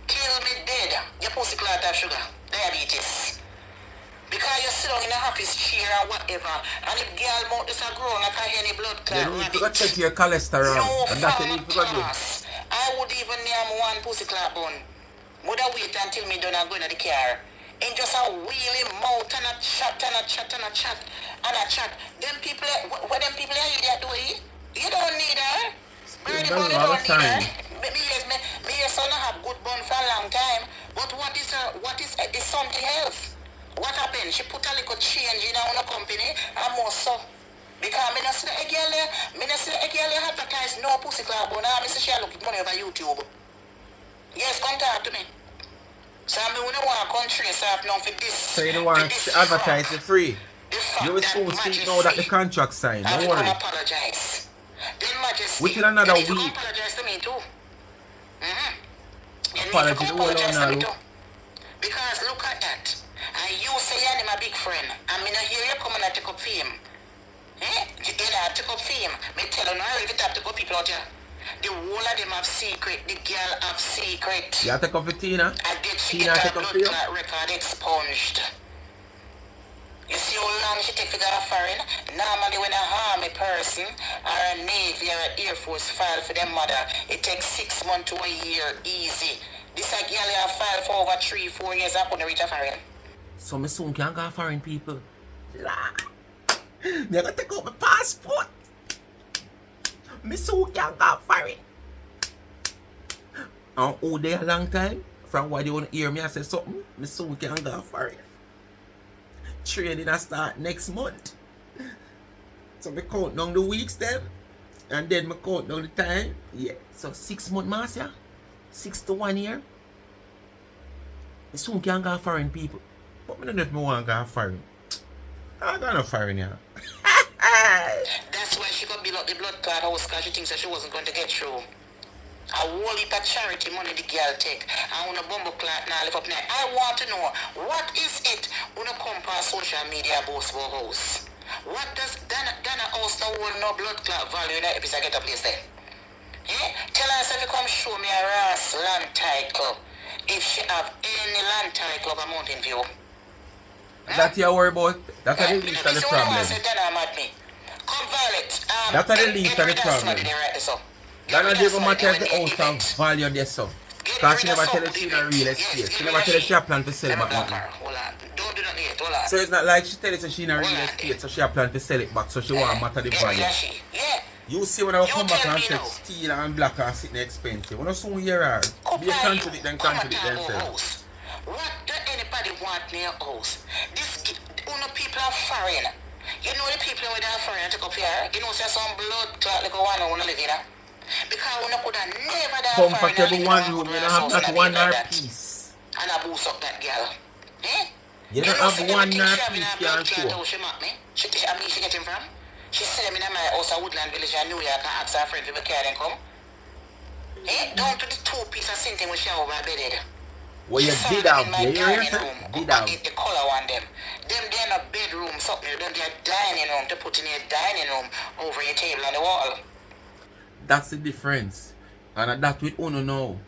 Kill me dead. Your pussy clot have sugar. Diabetes. Because you sit down in the office chair or whatever. And if girl mouth is a grow like a any blood clot. You need to go check your cholesterol. No And that you form need of to go do. class. I would even name one pussy clot bone. Would I wait until me done and go in the car? And just a wheeling mouth and a chat and a chat and a chat and a chat. Them people, what them people are here doing? You don't need her. Birdie bun, you don't need her. Me son have good bun for a long time. But what is something else? What happened? She put a little change in our company and more so. Because me not see the girl there, advertise no pussy club bun. I see she look money over YouTube. Yes, come talk to me. So I don't want to country yourself now for this. So you don't want to advertise it free. You will soon see now that the contract signed. Don't worry. Apologize. Then Majesty. Within another you week. Apologize to me too. Apology to all on now. Because look at that. And you say you're my big friend. And me not hear you coming and take up for him. You not take up for him. Me tell you now, if you take up people out here. The whole of them have secret. The girl have secret. You have to come for Tina? And then she Tina get take her up blood for you? clot record expunged. You see how long she take to go foreign? Normally when a army person or a Navy or an Air Force file for their mother, it takes 6 months to a year, easy. This a girl have filed for over 3-4 years and couldn't reach a foreign. So me soon can go foreign people. Me gonna take out my passport. Me soon can go foreign. And all day a long time, from what you want to hear me I say something, me soon can go foreign. Training I start next month. So me count down the weeks then. And then me count down the time. Yeah. So 6 months, Marcia. 6 to 1 year. Me soon can go foreign people. But me don't know if me want to go foreign. I'm gonna foreign here. That's why she got build up the blood clot house because she thinks that she wasn't going to get through. A whole heap of charity money the girl take. And when a bumble clot now live up there. I want to know, what is it when you come past social media boast about house? What does Donna house no hold no blood clot value in that episode get a place there? Tell us if you come show me a Ross land title. If she have any land title of a Mountain View. That you worry about. That's the least of the problem. Come Violet. That's the least of the problem. That not even matter if the house have value there so. Because she never tell us she not real estate. She never tell us she a plan to sell back nothing. Don't do that yet, hold on. So it's not like she tell us she not real estate, so she a plan to sell it back, so she want matter the value. Yeah. You see when I come back and say steel and black are sitting expensive. When I soon hear her, be a contradict themselves. What do anybody want near your house? This people are foreign. You know the people with are foreign take up here. You know say some blood clot like a one who wanna live in. Because we could have never done comfortable one room, you don't have that one hour piece. And I boost up that girl. You don't have 1 hour piece, can't show. She get him from? She said me in my house at Woodland Village in New York and asked her friend if we carry them come. Down to the 2 piece of something which she over bedded. What you did have, you hear it? Did have. The color on them. Them they in a bedroom, something. Them they a dining room to put in your dining room over your table on the wall. That's the difference. And that with Uno now.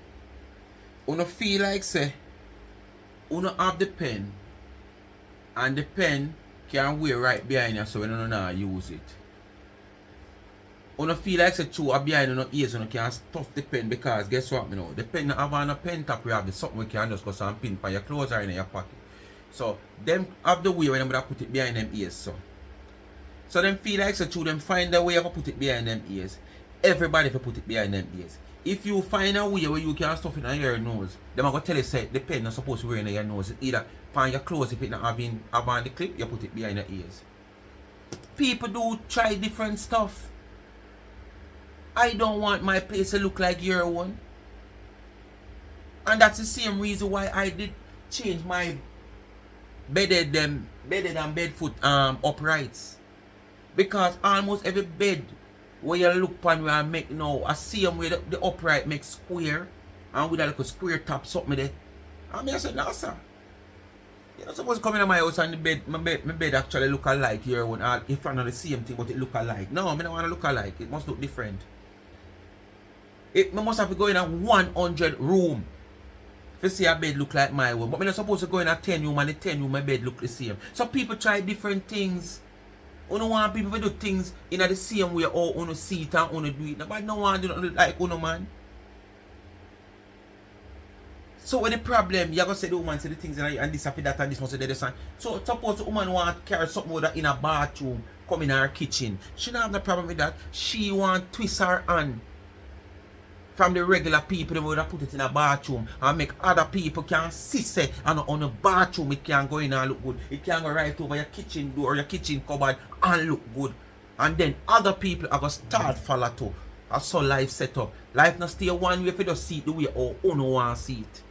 Uno feel like say, Uno have the pen. And the pen can wear right behind you so we don't know use it. Uno feel like say two are behind Uno ears, Uno can stuff the pen because guess what me know? The pen have on a pen top we have the something we can just go some pin for your clothes or in your pocket. So them have the way when them put it behind them ears so them feel like say two them find a way to put it behind them ears. Everybody will put it behind them ears. If you find a way where you can stuff it on your nose, them are going to tell you say the pen not supposed to wear in your nose. It's either on your clothes if it not have on the clip, you put it behind your ears. People do try different stuff. I don't want my place to look like your one. And that's the same reason why I did change my bedded and bedfoot uprights. Because almost every bed where you look upon where I make now, I see them where the upright makes square and with a little square top something there. I mean I said, no sir. You're not supposed to come in my house and my bed actually look alike your own. If not the same thing, but it look alike. No, I don't want to look alike. It must look different. It must have to go in a 100 room. If you see a bed look like my one. But I'm not supposed to go in a 10 room and the 10 room my bed look the same. So people try different things. You don't want people to do things in the same way or you see it and you do it. Nobody don't want to do nothing like you, man. So when the problem, you're going to say the woman say the things and this happy that and this must say this. So suppose the woman want to carry something with her in a bathroom, come in her kitchen. She don't have no problem with that. She want to twist her hand from the regular people. They would have put it in a bathroom and make other people can see say and on the bathroom it can go in and look good. It can go right over your kitchen door or your kitchen cupboard and look good. And then other people are going to start follow too. That's how life set up. Life not stay one way if you just see it the way or you don't want to see it.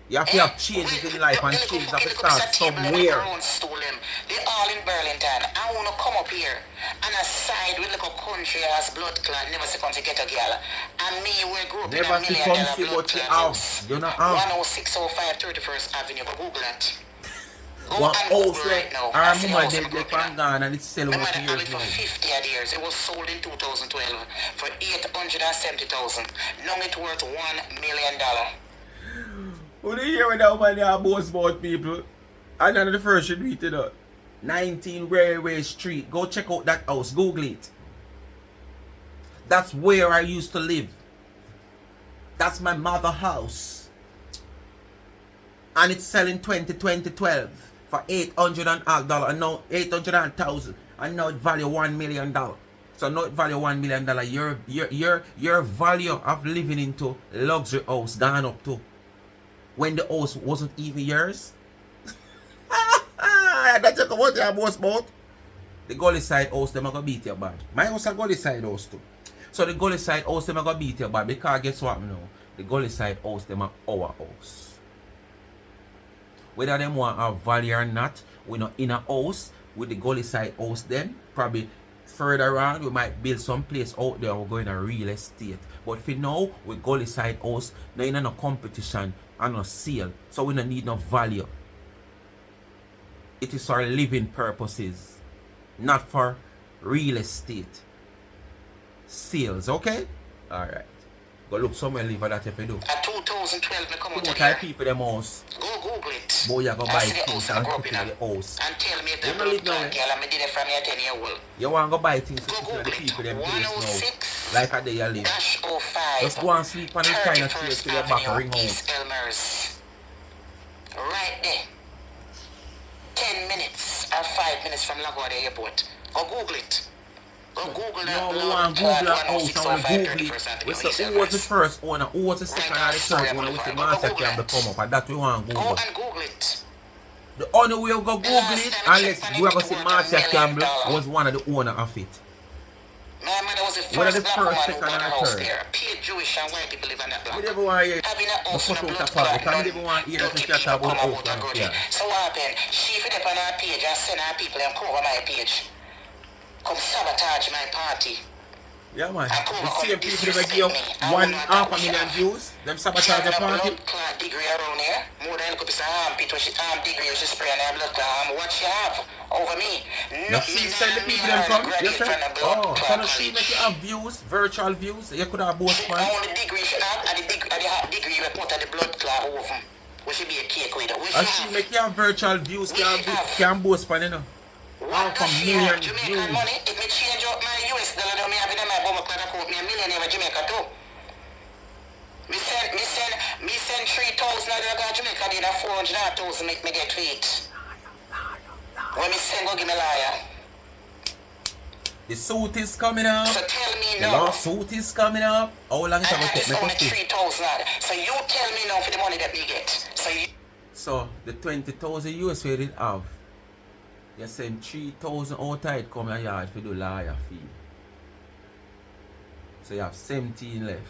You have to have changes in life and changes have to start somewhere. They all in Burlington. I want to come up here and aside with like a country as blood clot, never see come to get a girl. And me, we grew up never in a $1 million blood clot house. You not have 10605 31st Avenue. Go Google it. Go one and Google house right now. our mama dead left and gone and it's selling my for mother had years it for now. 50 odd years. It was sold in 2012 for $870,000. Now it's worth $1 million. Who do you hear when that woman there boast about people? And then the first she tweeted out 19 Railway Street. Go check out that house. Google it. That's where I used to live. That's my mother's house. And it's selling 2012 for $800 and now $800,000 and now it value $1 million. So now it value $1 million. Your value of living into luxury house gone up too. When the house wasn't even yours. That's what you boast about. The gully side house, them are going to beat you bad. My house a gully side house too. So the gully side house, them are going to beat you bad. Because guess what now? The gully side house, them are our house. Whether them want a value or not, we're not in a house with the gully side house them. Probably further on, we might build some place out there. We're going to real estate. But for now, with gully side house, there ain't no competition and no sale. So we don't need no value. It is for living purposes, not for real estate sales, okay? Alright. Go look somewhere live for that if you do. At 2012, me come out What here. type people them house? Go Google it. Boy, you go I buy see the things house I and grew up put in in the house. and tell me if You the don't live blood nowhere. clot girl, I did it from here 10 years old. You want to go buy things Go to the Google people it. them place now. 106 Like a day you live. dash 05. Just go and sleep on the kind of chairs 31st to your back and ring Avenue, out. East Elmers. Right there. 10 minutes or 5 minutes from LaGuardia Airport. Go Google it. Go Google that. No, we want to Google that house. I want to Google it. We say, who was the first owner? Who was the second or the third owner? We say, Marcia can become up. And that's what we want to Go Google. and Google it. The only way we go Google it, unless we are going to say Marcia Campbell was one of the owner of it. My mother was the One of first the black first, woman who second, bought a and house third. there. Pure Jewish and white people live on that block. We never want to hear Having a house the on a photo blood of the park. clot, We never want to hear that dirty she people talk about come the out and house. go there. So what happened? She fit up on her page and send her people and cover my page. Come sabotage my party. Yeah, man. I come The up same and people that disrespect give me. you I one will not half a touch million her. views. Them She sabotage had the a party. blood clot degree around here. More than look up his armpit when she arm degree when she spray on her blood clot. What she have over me? You see, send the people them come. You say, oh, so now she make you have views, virtual views. You could have both one. Only degree she have and the degree you put on the blood clot over. What should be a cake with her? What And she she have? make you have virtual views, can boast pan, you know. What from does she million have? Jamaican views. money? If me change up my US dollar, then me have it in my bomb card account. Me a millionaire in Jamaica too. Me send 3,000 to Jamaica, then 400,000 make me get feet. When me send, go give me liar. The suit is coming up. So tell me The now. lawsuit is coming up. How long is it And going to that is take? only Make us see. 3,000. So you tell me now for the money that me get. So the 20,000 US we did have. You send 3,000 outside come your yard for do lawyer fee. So you have 17 left.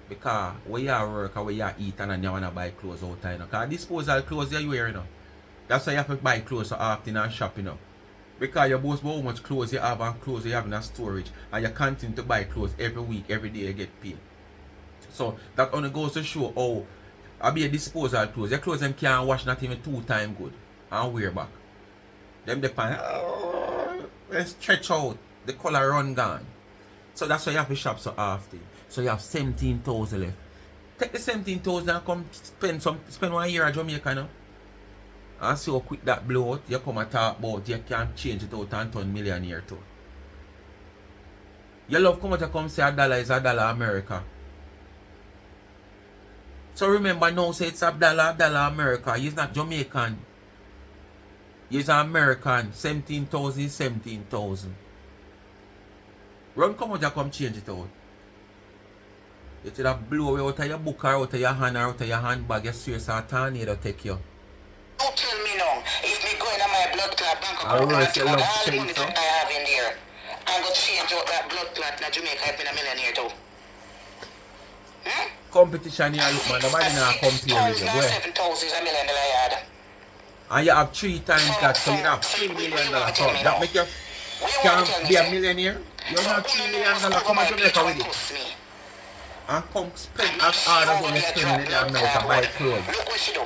Because where you work and where you eat and you want to buy clothes outside. Because disposal clothes you wear, you know. That's why you have to buy clothes so often and shop, you know. Because you boast about how much clothes you have and clothes you have in a storage. And you continue to buy clothes every week, every day you get paid. So that only goes to show how I be a disposal clothes. Your clothes them can't wash not even 2 times good. And wear back. Them depend. They stretch out. The color run gone. So that's why you have to shop so often. So you have 17,000 left. Take the 17,000 and come spend 1 year at Jamaica now. And see how quick that blow out. You come and talk about you can change it out and turn millionaire too. You love come out and come say $1 is $1 America. So remember now say it's $1 America. He's not Jamaican. He's an American. 17,000 is 17,000. Run come out and come change it out. You should have blow out of your book or out of your hand or out of your handbag. You serious a tornado take you. Don't tell me now, if me go in my blood clot bank account, Alright, and take you out love all the money change, so? that I have in there, I'm going to change out that blood clot in Jamaica, I've been a millionaire too. Competition here, look man, nobody now compare with you. Go ahead. 7,000 is $1 million yard. And you have 3 times that, so you have $3 million. So that make you can be a millionaire. You have $3 million, come to Jamaica with it. And come spend as hard as when you spend in America buy clothes. Look what she do.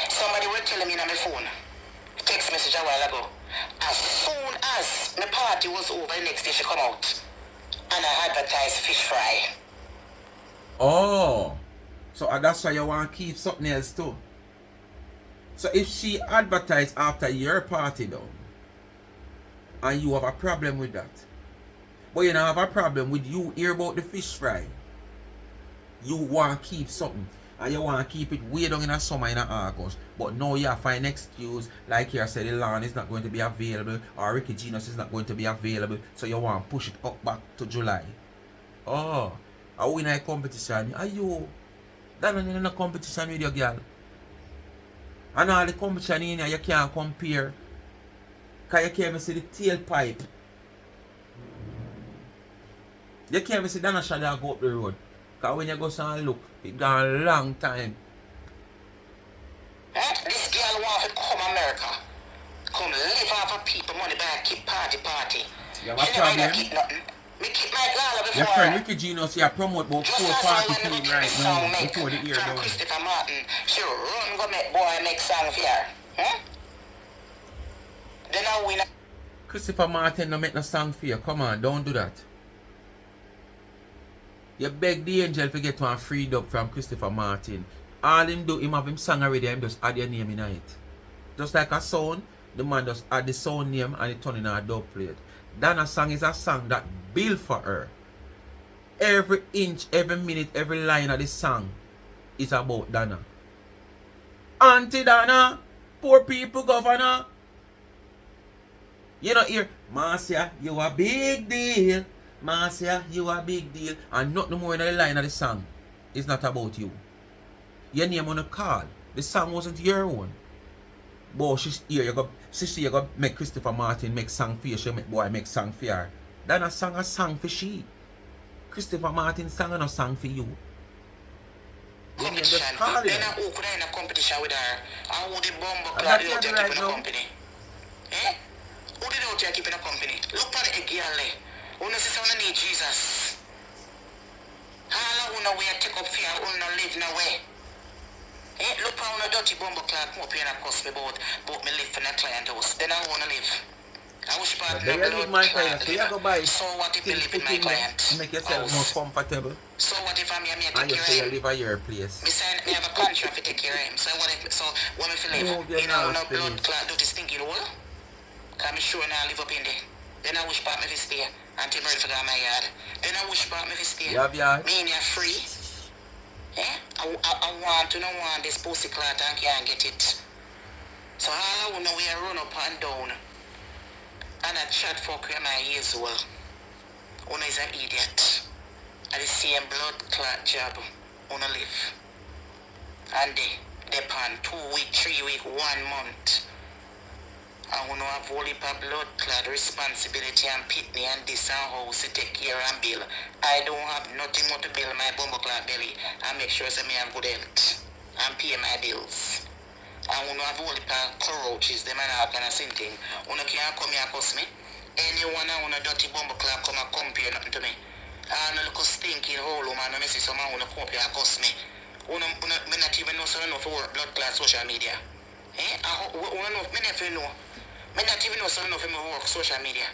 Somebody was telling me on my phone, text message a while ago. As soon as my party was over, the next day she come out and I advertised fish fry. Oh, so that's why you want to keep something else too. So if she advertised after your party done, and you have a problem with that, but you don't have a problem with you hear about the fish fry, you want to keep something, and you want to keep it way down in the summer in August, but now you find an excuse, like you said, the land is not going to be available, or Ricky Genius is not going to be available, so you want to push it up back to July. Oh, I win a competition. Are you? Donna in a competition with your girl. And all the competition in here, you can't compare. Because you can't even see the tailpipe. You can't even see Donna Shada go up the road. Because when you go and look, it gone a long time. This girl wants to come America. Come live off of people money by keep party. You have a problem? Keep nothing. Me keep my girl before. Your friend Ricky Genius, you promote about 4 party team right now before the year done. Christopher Martin, she run go make boy make song for her. Then I win. Christopher Martin no make no song for you. Come on, don't do that. You beg the angel to get one freed up from Christopher Martin. All him do, him have him song already, him just add your name in it. Just like a sound, the man just add the sound name and it turn in a dub plate. Donna's song is a song that built for her. Every inch, every minute, every line of the song is about Donna. Auntie Donna, poor people governor. You know here, Marcia, you a big deal. Marcia, you a big deal. And nothing more in the line of the song is not about you. Your name on the call. The song wasn't your own. But she's here, you go make Christopher Martin make song for you, she make boy make song for her. Donna sang a song for she. Christopher Martin sang a song for you. Competition. Then I who could I in a competition with her? And who the bumbo clad out there keeping a company? Who did out there keeping a company? Look at the girl there. Who knows this one need Jesus? All who know we take up fear, who no live no way. Look how no dirty bumbo clad come up here and cost me both me live in a client house. Then I wanna live. I wish part of my client. So you go buy so what if you live with my client? Make yourself more comfortable. So what if I'm here take and you care say of you him? live at your place. Me have a contract to take care of him. So what if I live? You know no blood clot do this stinky hole? Cause I'm sure now I live up in there. Then I wish part me to stay until I'm ready to go my yard. Then I wish part me to stay. You have yard? Me and you free. I want to want this pussy clot and can't get it. So all I know we run up and down. And I chat fuck with my years old. Una is an idiot. And the same blood clot job. Una live. And they pan 2 weeks, 3 weeks, 1 month. And we have whole heap of blood clot responsibility and pitney and this and house to take care and bill. I don't have nothing more to bill my bumbo clot belly and make sure that me have good health and pay my bills. And we have whole heap of cockroaches, them and all kind of same thing. We can't come here and cuss me. Anyone who have dirty bumbo clot come and compare nothing to me. And a little stinking hole man, I see someone who come up here and cuss me. Me not even know so enough for work blood class social media. Eh? Me never know. Me not even know so enough for me work social media.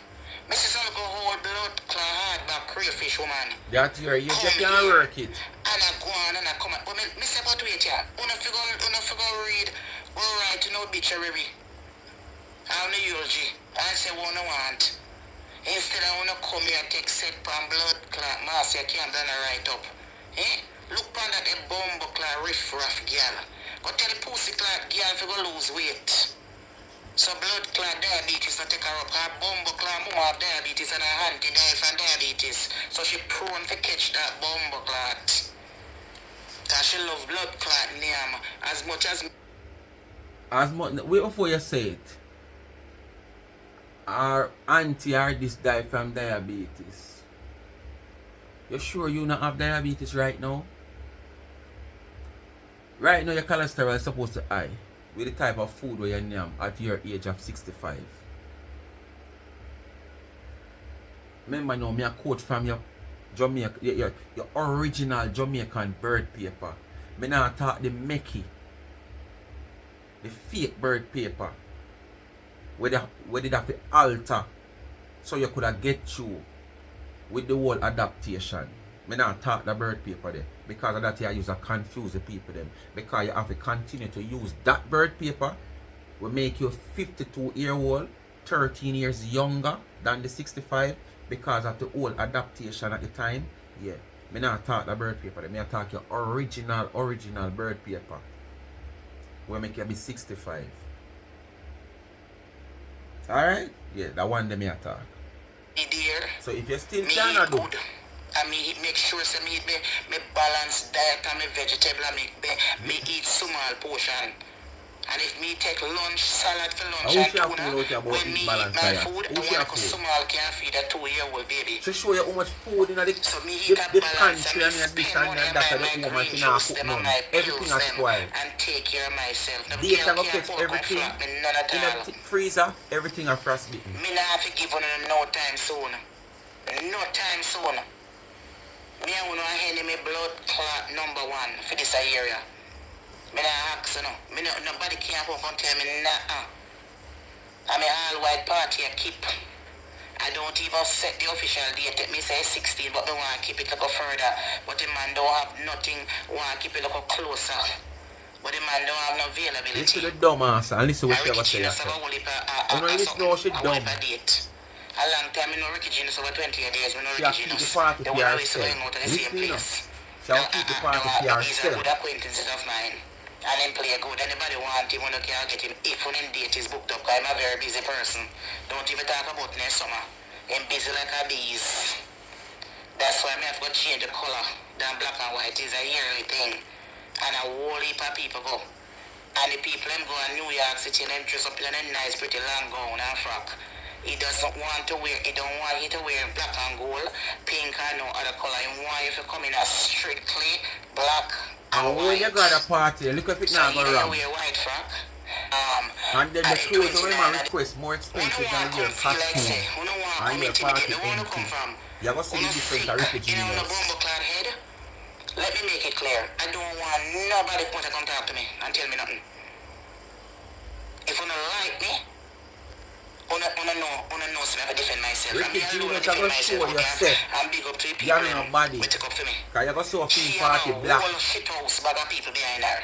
Me see some go whole blood clot hard back crayfish woman. That you just can't work it. And I go on and I come out. But me say about wait here. Una figure read or write no obituary. I'm the eulogy. I say what I want. Instead I wanna come here and take set from blood clot Marcia can't done a write up. Eh? Look on that bumbo clot riff raff girl. Go tell the pussy clot girl if you go lose weight. So blood clot diabetes not take her up. Her bumbo clot mama have diabetes and her auntie die from diabetes. So she prone to catch that bumbo clot. Cause she love blood clot name as much as wait before you say it. Our auntie or this die from diabetes. You sure you not have diabetes right now? Right now your cholesterol is supposed to high with the type of food where you name at your age of 65. Remember now, me a quote from your Jamaica, your original Jamaican bird paper. Me not talk the Mickey, the fake bird paper. Where did have to alter so you could have get through with the whole adaptation. Me not talk the bird paper there. Because of that I use to confuse the people them. Because you have to continue to use that bird paper will make you 52-year-old, 13 years younger than the 65 because of the whole adaptation at the time. Yeah. Me not talk the bird paper there. Me talk your original bird paper. Will make you be 65. Alright? Yeah, that one them me talk. dear. So if you still Me cannot eat do good. And me make sure say me eat me balanced diet and me vegetable and me eat small portion. And if me take lunch, salad for lunch and tuna, when me eat my food, I want to small can feed a 2-year-old baby. to show you how much food in the So me eat a balance and me this spend money and that on and my the woman green cannot juice, cook them on none. my Everything pills, is them, spoiled. and take care of myself. Them They can can't catch pork and everything flat, me none at in all. a freezer, everything are frostbitten. Me not have to give on no time soon. No time soon. Me I want to hand me blood clot #1 for this area. Me not ask no. Me no, nobody can come and tell me nah. I'm all white party I keep. I don't even set the official date. Me say 16, but me want to keep it a go further. But the man don't have nothing. Want to keep it a go closer. But the man don't have no availability. Listen to the dumbass and listen to what she ever say. You know, listen to how she dumb. A long time, I know Ricky Genius over 20 years. I know She Ricky keep the Genius. party They for will always herself. hang out in the same Listen, place. she will keep the party for He's a herself. good acquaintances of mine. And him play good. Anybody want him, when you can't get him. If when him date is booked up, I'm a very busy person. Don't even talk about next summer. I'm busy like a bees. That's why I have to change the color. Than black and white is a yearly thing. And a whole heap of people go. And the people them go to New York City and them dress up in a nice pretty long gown and frock. He doesn't want to wear, he don't want you to wear black and gold, pink and no other color. He want you to come in a strictly black and And when white. you got a party, look if it So not go either you wrong. wear white frock. And then the at clothes when 29 man and request more expensive Who than don't your want to come feel like costume. say, who don't want And to your intimidate, party they want to come empty. from. You're going to see Who the no difference sick, of refugee you know, the nurse. bumbo clad head. Let me make it clear. I don't want nobody to come talk to me and tell me nothing. If you don't like me, una know so I have to defend myself. Ricky I'm alone Genius, to I'm defend going to show myself. yourself. I'm big up to the You people have no body. who take up for me. Because you're going to show a She film party have a black. whole shit house bag of people behind her.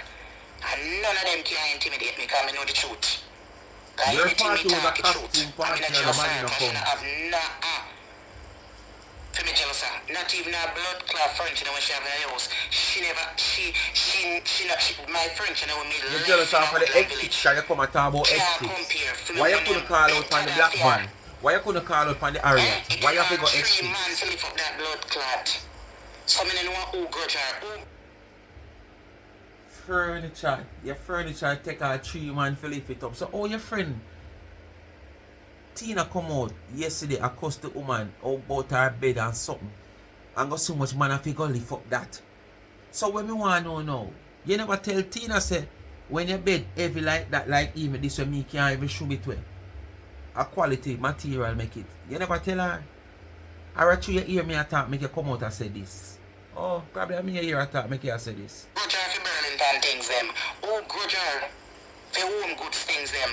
And none of them can intimidate me because I know the truth. Because Your anything party me was a talk the truth. costume I'm party in a and the jealous man her no because she come. don't have nothing. For me jealous her. Not even a blood clot furniture when she have in her house. She never, my furniture never made You're life jealous in of our the village. X6 because you come and talk about Can't X6. compare. Why you couldn't call out on the black van? Why you couldn't call out on the Harriet? It Why you have to can't go 3 X6? months to lift up that blood clot. So I don't know who grudge her. Who Furniture. Your furniture take a 3 months to lift it up. So your friend Tina come out yesterday across the woman about her bed and something. And got so much man if you go lift up that. So when me want to know now, you never tell Tina say when your bed heavy like that, like even this way me can't even show it way. A quality material make it. You never tell her. Or actually you hear me attack make you come out and say this. Oh, probably me hear attack make you say this. grudge her if you present and things them. Who grudge her for home goods things them.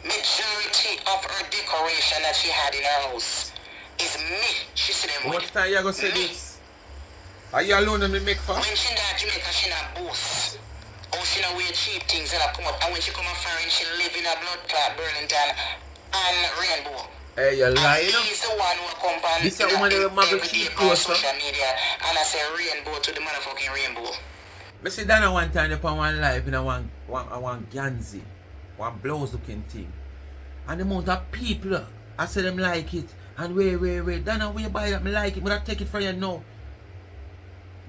Majority of her decoration that she had in her house is me. She see them What with. time you gonna say this? Are you alone in the make for? When she in Jamaica, she not boast. Oh, she not wear cheap things and I come out. And when she come out foreign, she live in a blood clot, Burlington and Rainbow. Hey, you're lying. And he's the one who accompanied This is a woman that will cheap on clothes, social media. And I say Rainbow to the motherfucking Rainbow. I see Donna one time upon one live in a one Ganzi, one blouse looking thing. And the amount of people, I say them like it. And wait, Donna, where you buy that? I like it, but I take it from you now.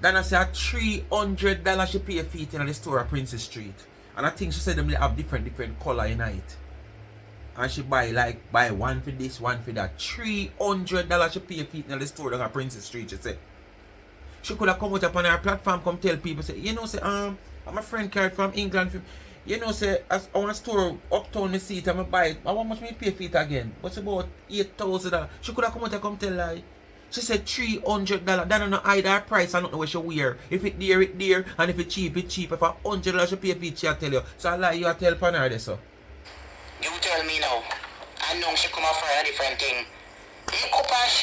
Donna say $300 she pay feet in the store at Princess Street. And I think she said them they have different color in it. And she buy one for this, one for that. $300 she pay feet in the store at Princess Street, she said. She could have come out upon her platform, come tell people, say, you know, say, I'm a friend carried from England. You know, say, as I want to store uptown, me see it, and I buy it. How much me pay for it again? But it's about $8,000. She could have come out and come tell her. She said $300. That don't know either her price or nothing what she wear. If it dear, it dear. And if it cheap, it cheap. If $100 she pay for it, she'll tell you. So I lie, you tell upon her this, so. You tell me now. I know she come out for a different thing.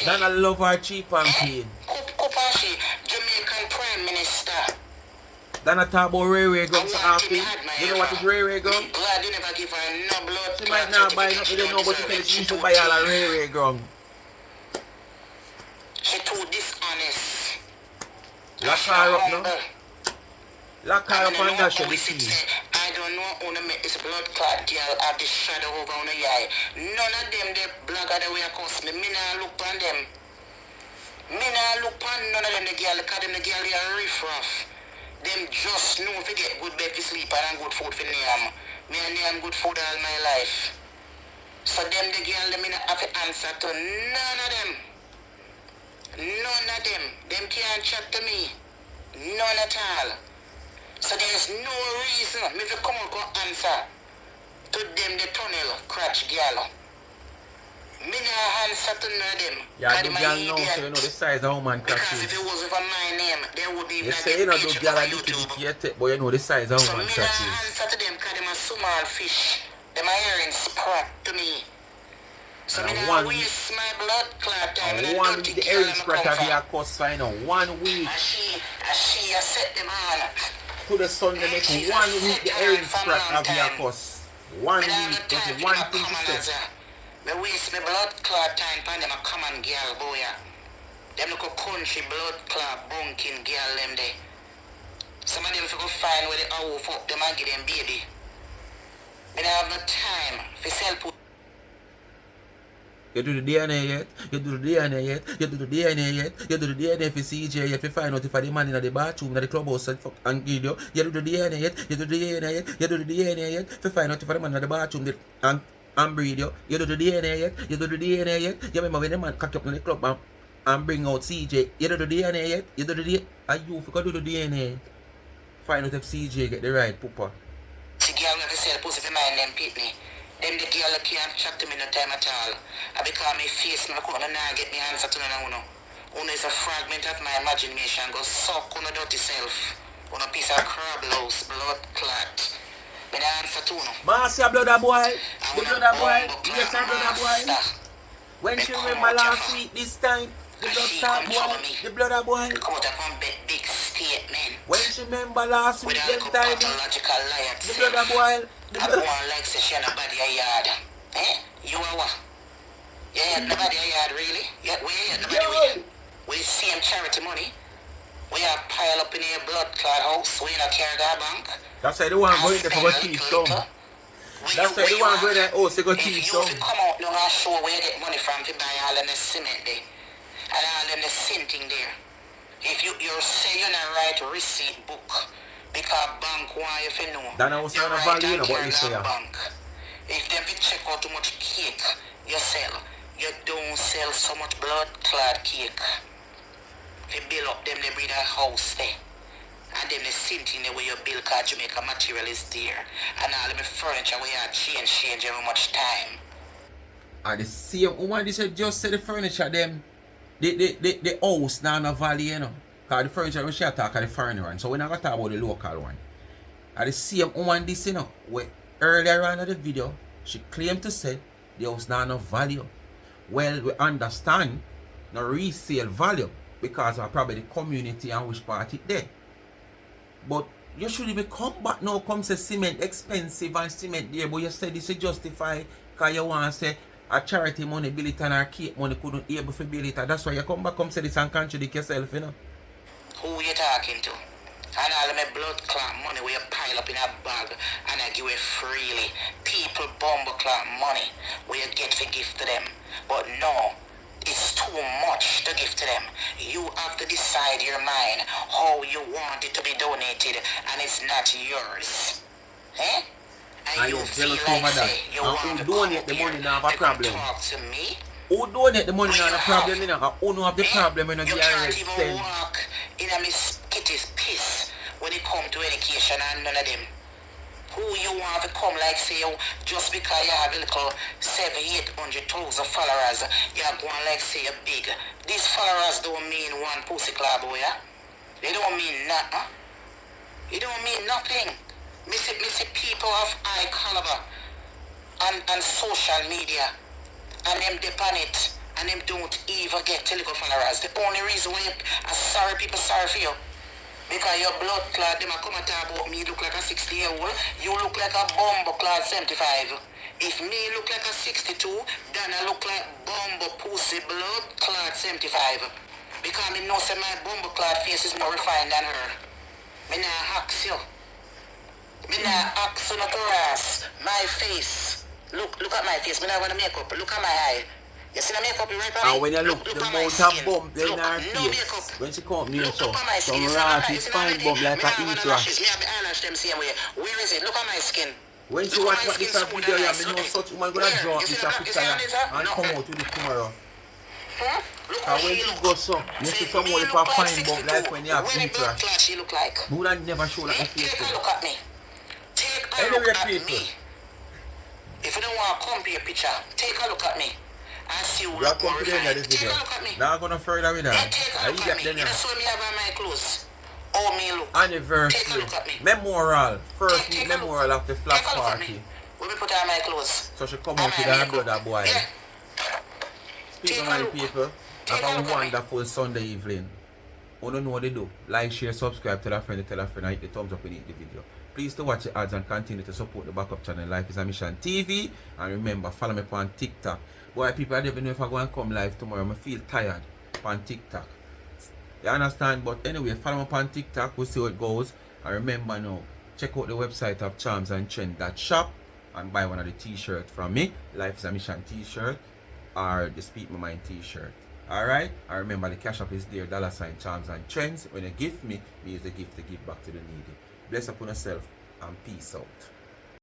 Donna love her cheap and clean. Kupashi, Jamaican Prime Minister. Donna talk about railway guns for half thing. You know what is railway gun? Glad you never give her no blood. She might not buy nothing, they know, but she tell she used to buy all her railway gun. She too dishonest. Lock her up now. Lock her up and dash her the key. I don't know how to make this blood clot girl have the shadow over on the eye. None of them, they blogger the way I cost me. Me nah look on them. Me nah look on none of them, the girl, because them the girl, they are riff-raff. Them just know if you get good bed for sleep and good food for name. Me and them good food all my life. So them the girl, them not have to answer to none of them. None of them. Them can't chat to me. None at all. So there's no reason me to come out and answer to them the tunnel crotch girl. Me not answer to none of them. Yeah, the girl know, so you know the size of woman crotch because if is. it wasn't for my name, they would even You say you know the girl are YouTube, but you know the size of woman so me crotch not is. answer to them because them a small fish. Them a hearing sprat to me. So And me one not waste my blood clot time. And 1 week the earring spread of your cost fine now. 1 week. And she a set them on. To the sun the next 1 week the earring spread of your cost. 1 week, that's one thing to say. Me waste my blood clot time pan them a common girl boy. Them look a country blood clot bunking girl them there. Some of them fi go find where they all fuck them and give them baby. Me don't have no time for sell put. You do the DNA yet? You do the DNA yet? You do the DNA yet? You do the DNA for CJ yet? You find out if the man in the bathroom, in the clubhouse and video. You do the DNA yet? You do the DNA yet? You do the DNA yet? You find out if the man in the bathroom and breed you. You do the DNA yet? You do the DNA yet? You remember when the man cock up in the club and bring out CJ? You do the DNA yet? You do the DNA? Are you forgot to do the DNA? Find out if CJ get the right pooper. The girl never sell pussy for mind them pitney. Them the girl can't chat to me no time at all. I become my face, I couldn't get me answer to no uno. Uno is a fragment of my imagination. Go suck on a dirty self. On a piece of crab louse, blood clot. Me the answer to no. Marcia brother boy. The brother boy. Yes, her brother boy. When she remember last week this time, the blood start boy. The brother boy. Come out upon big statement. When she remember last week them time, pathological liar. the brother boy. I go on like say she nobody a yard. Eh? You are what? Yeah, nobody a yard really? Yeah, where nobody we same charity money. We are pile up in your blood clot house. We not carry that bank. That's why the one going there for go teach some. That's why the one going there oh, so go teach some. If you come out now and show where you get money from to buy all of the cement there. And all of the sinting there. If you say you're not write receipt book. Because bank want you to know. Donna was not a value, you know what you say. Bank. If them check out too much cake you sell, you don't sell so much blood clot cake. If you build up them, they bring a house there. And then the same thing the way you build cause Jamaica material is there. And all of the furniture we have change every much time. And the same woman they said just say the furniture them the house now no value, you know. Because the furniture we shall talk about the foreign one. So we're not gonna talk about the local one. And the same woman this, you know, where earlier on in the video, she claimed to say there was not enough value. Well, we understand the resale value because of probably the community and which part it there. But you should even come back now, come say cement expensive and cement there, but you said this is justify because you want to say a charity money build it and our cape money couldn't able to build it. That's why you come back, come say this and contradict yourself, you know. Who you talking to? And all of my blood clot money we pile up in a bag and I give it freely. People bumble clot money we get for gift to them. But no, it's too much to give to them. You have to decide your mind how you want it to be donated and it's not yours. Eh? And you feel like say you want to donate the money now have a problem. Talk to me? Who donate the money now have a problem, you know? Who don't have the problem when you get can't even walk in a Miss Kitty's piss when it come to education and none of them. Who you want to come like say you just because you have a little 700,000-800,000 followers, you're going like say you're big. These followers don't mean one pussy club, boy. They don't mean nothing. It don't mean nothing. Me see people of high caliber and social media and them depend it and them don't even get teleco followers. The only reason why people sorry for you because your blood clot, them a come and talk about me look like a 60-year-old, you look like a bumbo clot 75. If me look like a 62, Donna look like bumbo pussy blood clot 75. Because me know say my bumbo clot face is more refined than her. Me nah ask you. Me nah ask you not to ass. My face. Look at my face. Me not want to make up. Look at my eye. You see the makeup right on and when you look the amount of bump in her face, when she come near so, some rashes, fine bump like a eat rash. Me have the eyelash them same way. Where is it? Look at my skin. When she watch what this video, you know such woman gonna draw this a picture and come out with it tomorrow. And when she goes so, you see some more of a fine bump like when you have eat rash. She look like. Who would never show like a face. Take a look at me. Take a look at me. If you don't want to compare picture, take a look at me. And see what look more refined. Take a look at me. Now I'm gonna further with that. Take a look at me. You know so me have on my clothes. Oh me look. Anniversary. Take a look at me. Memorial. First week memorial of the flag party. When we put on my clothes. So she come out with her brother boy. Yeah. Speaking of my people, have a wonderful Sunday evening. You don't know what they do. Like, share, subscribe, tell a friend, and hit the thumbs up when you hit the video. Please to watch the ads and continue to support the backup channel Life is a Mission TV. And remember, follow me on TikTok. Boy, people, I don't even know if I'm going to come live tomorrow. I feel tired on TikTok. You understand? But anyway, follow me on TikTok. We'll see how it goes. And remember now, check out the website of charmsandtrend.shop and buy one of the t-shirts from me. Life is a Mission t-shirt or the Speak My Mind t-shirt. Alright? And remember, the cash app is there, $ Charms and Trends. When you gift me use the gift to give back to the needy. Bless upon yourself and peace out.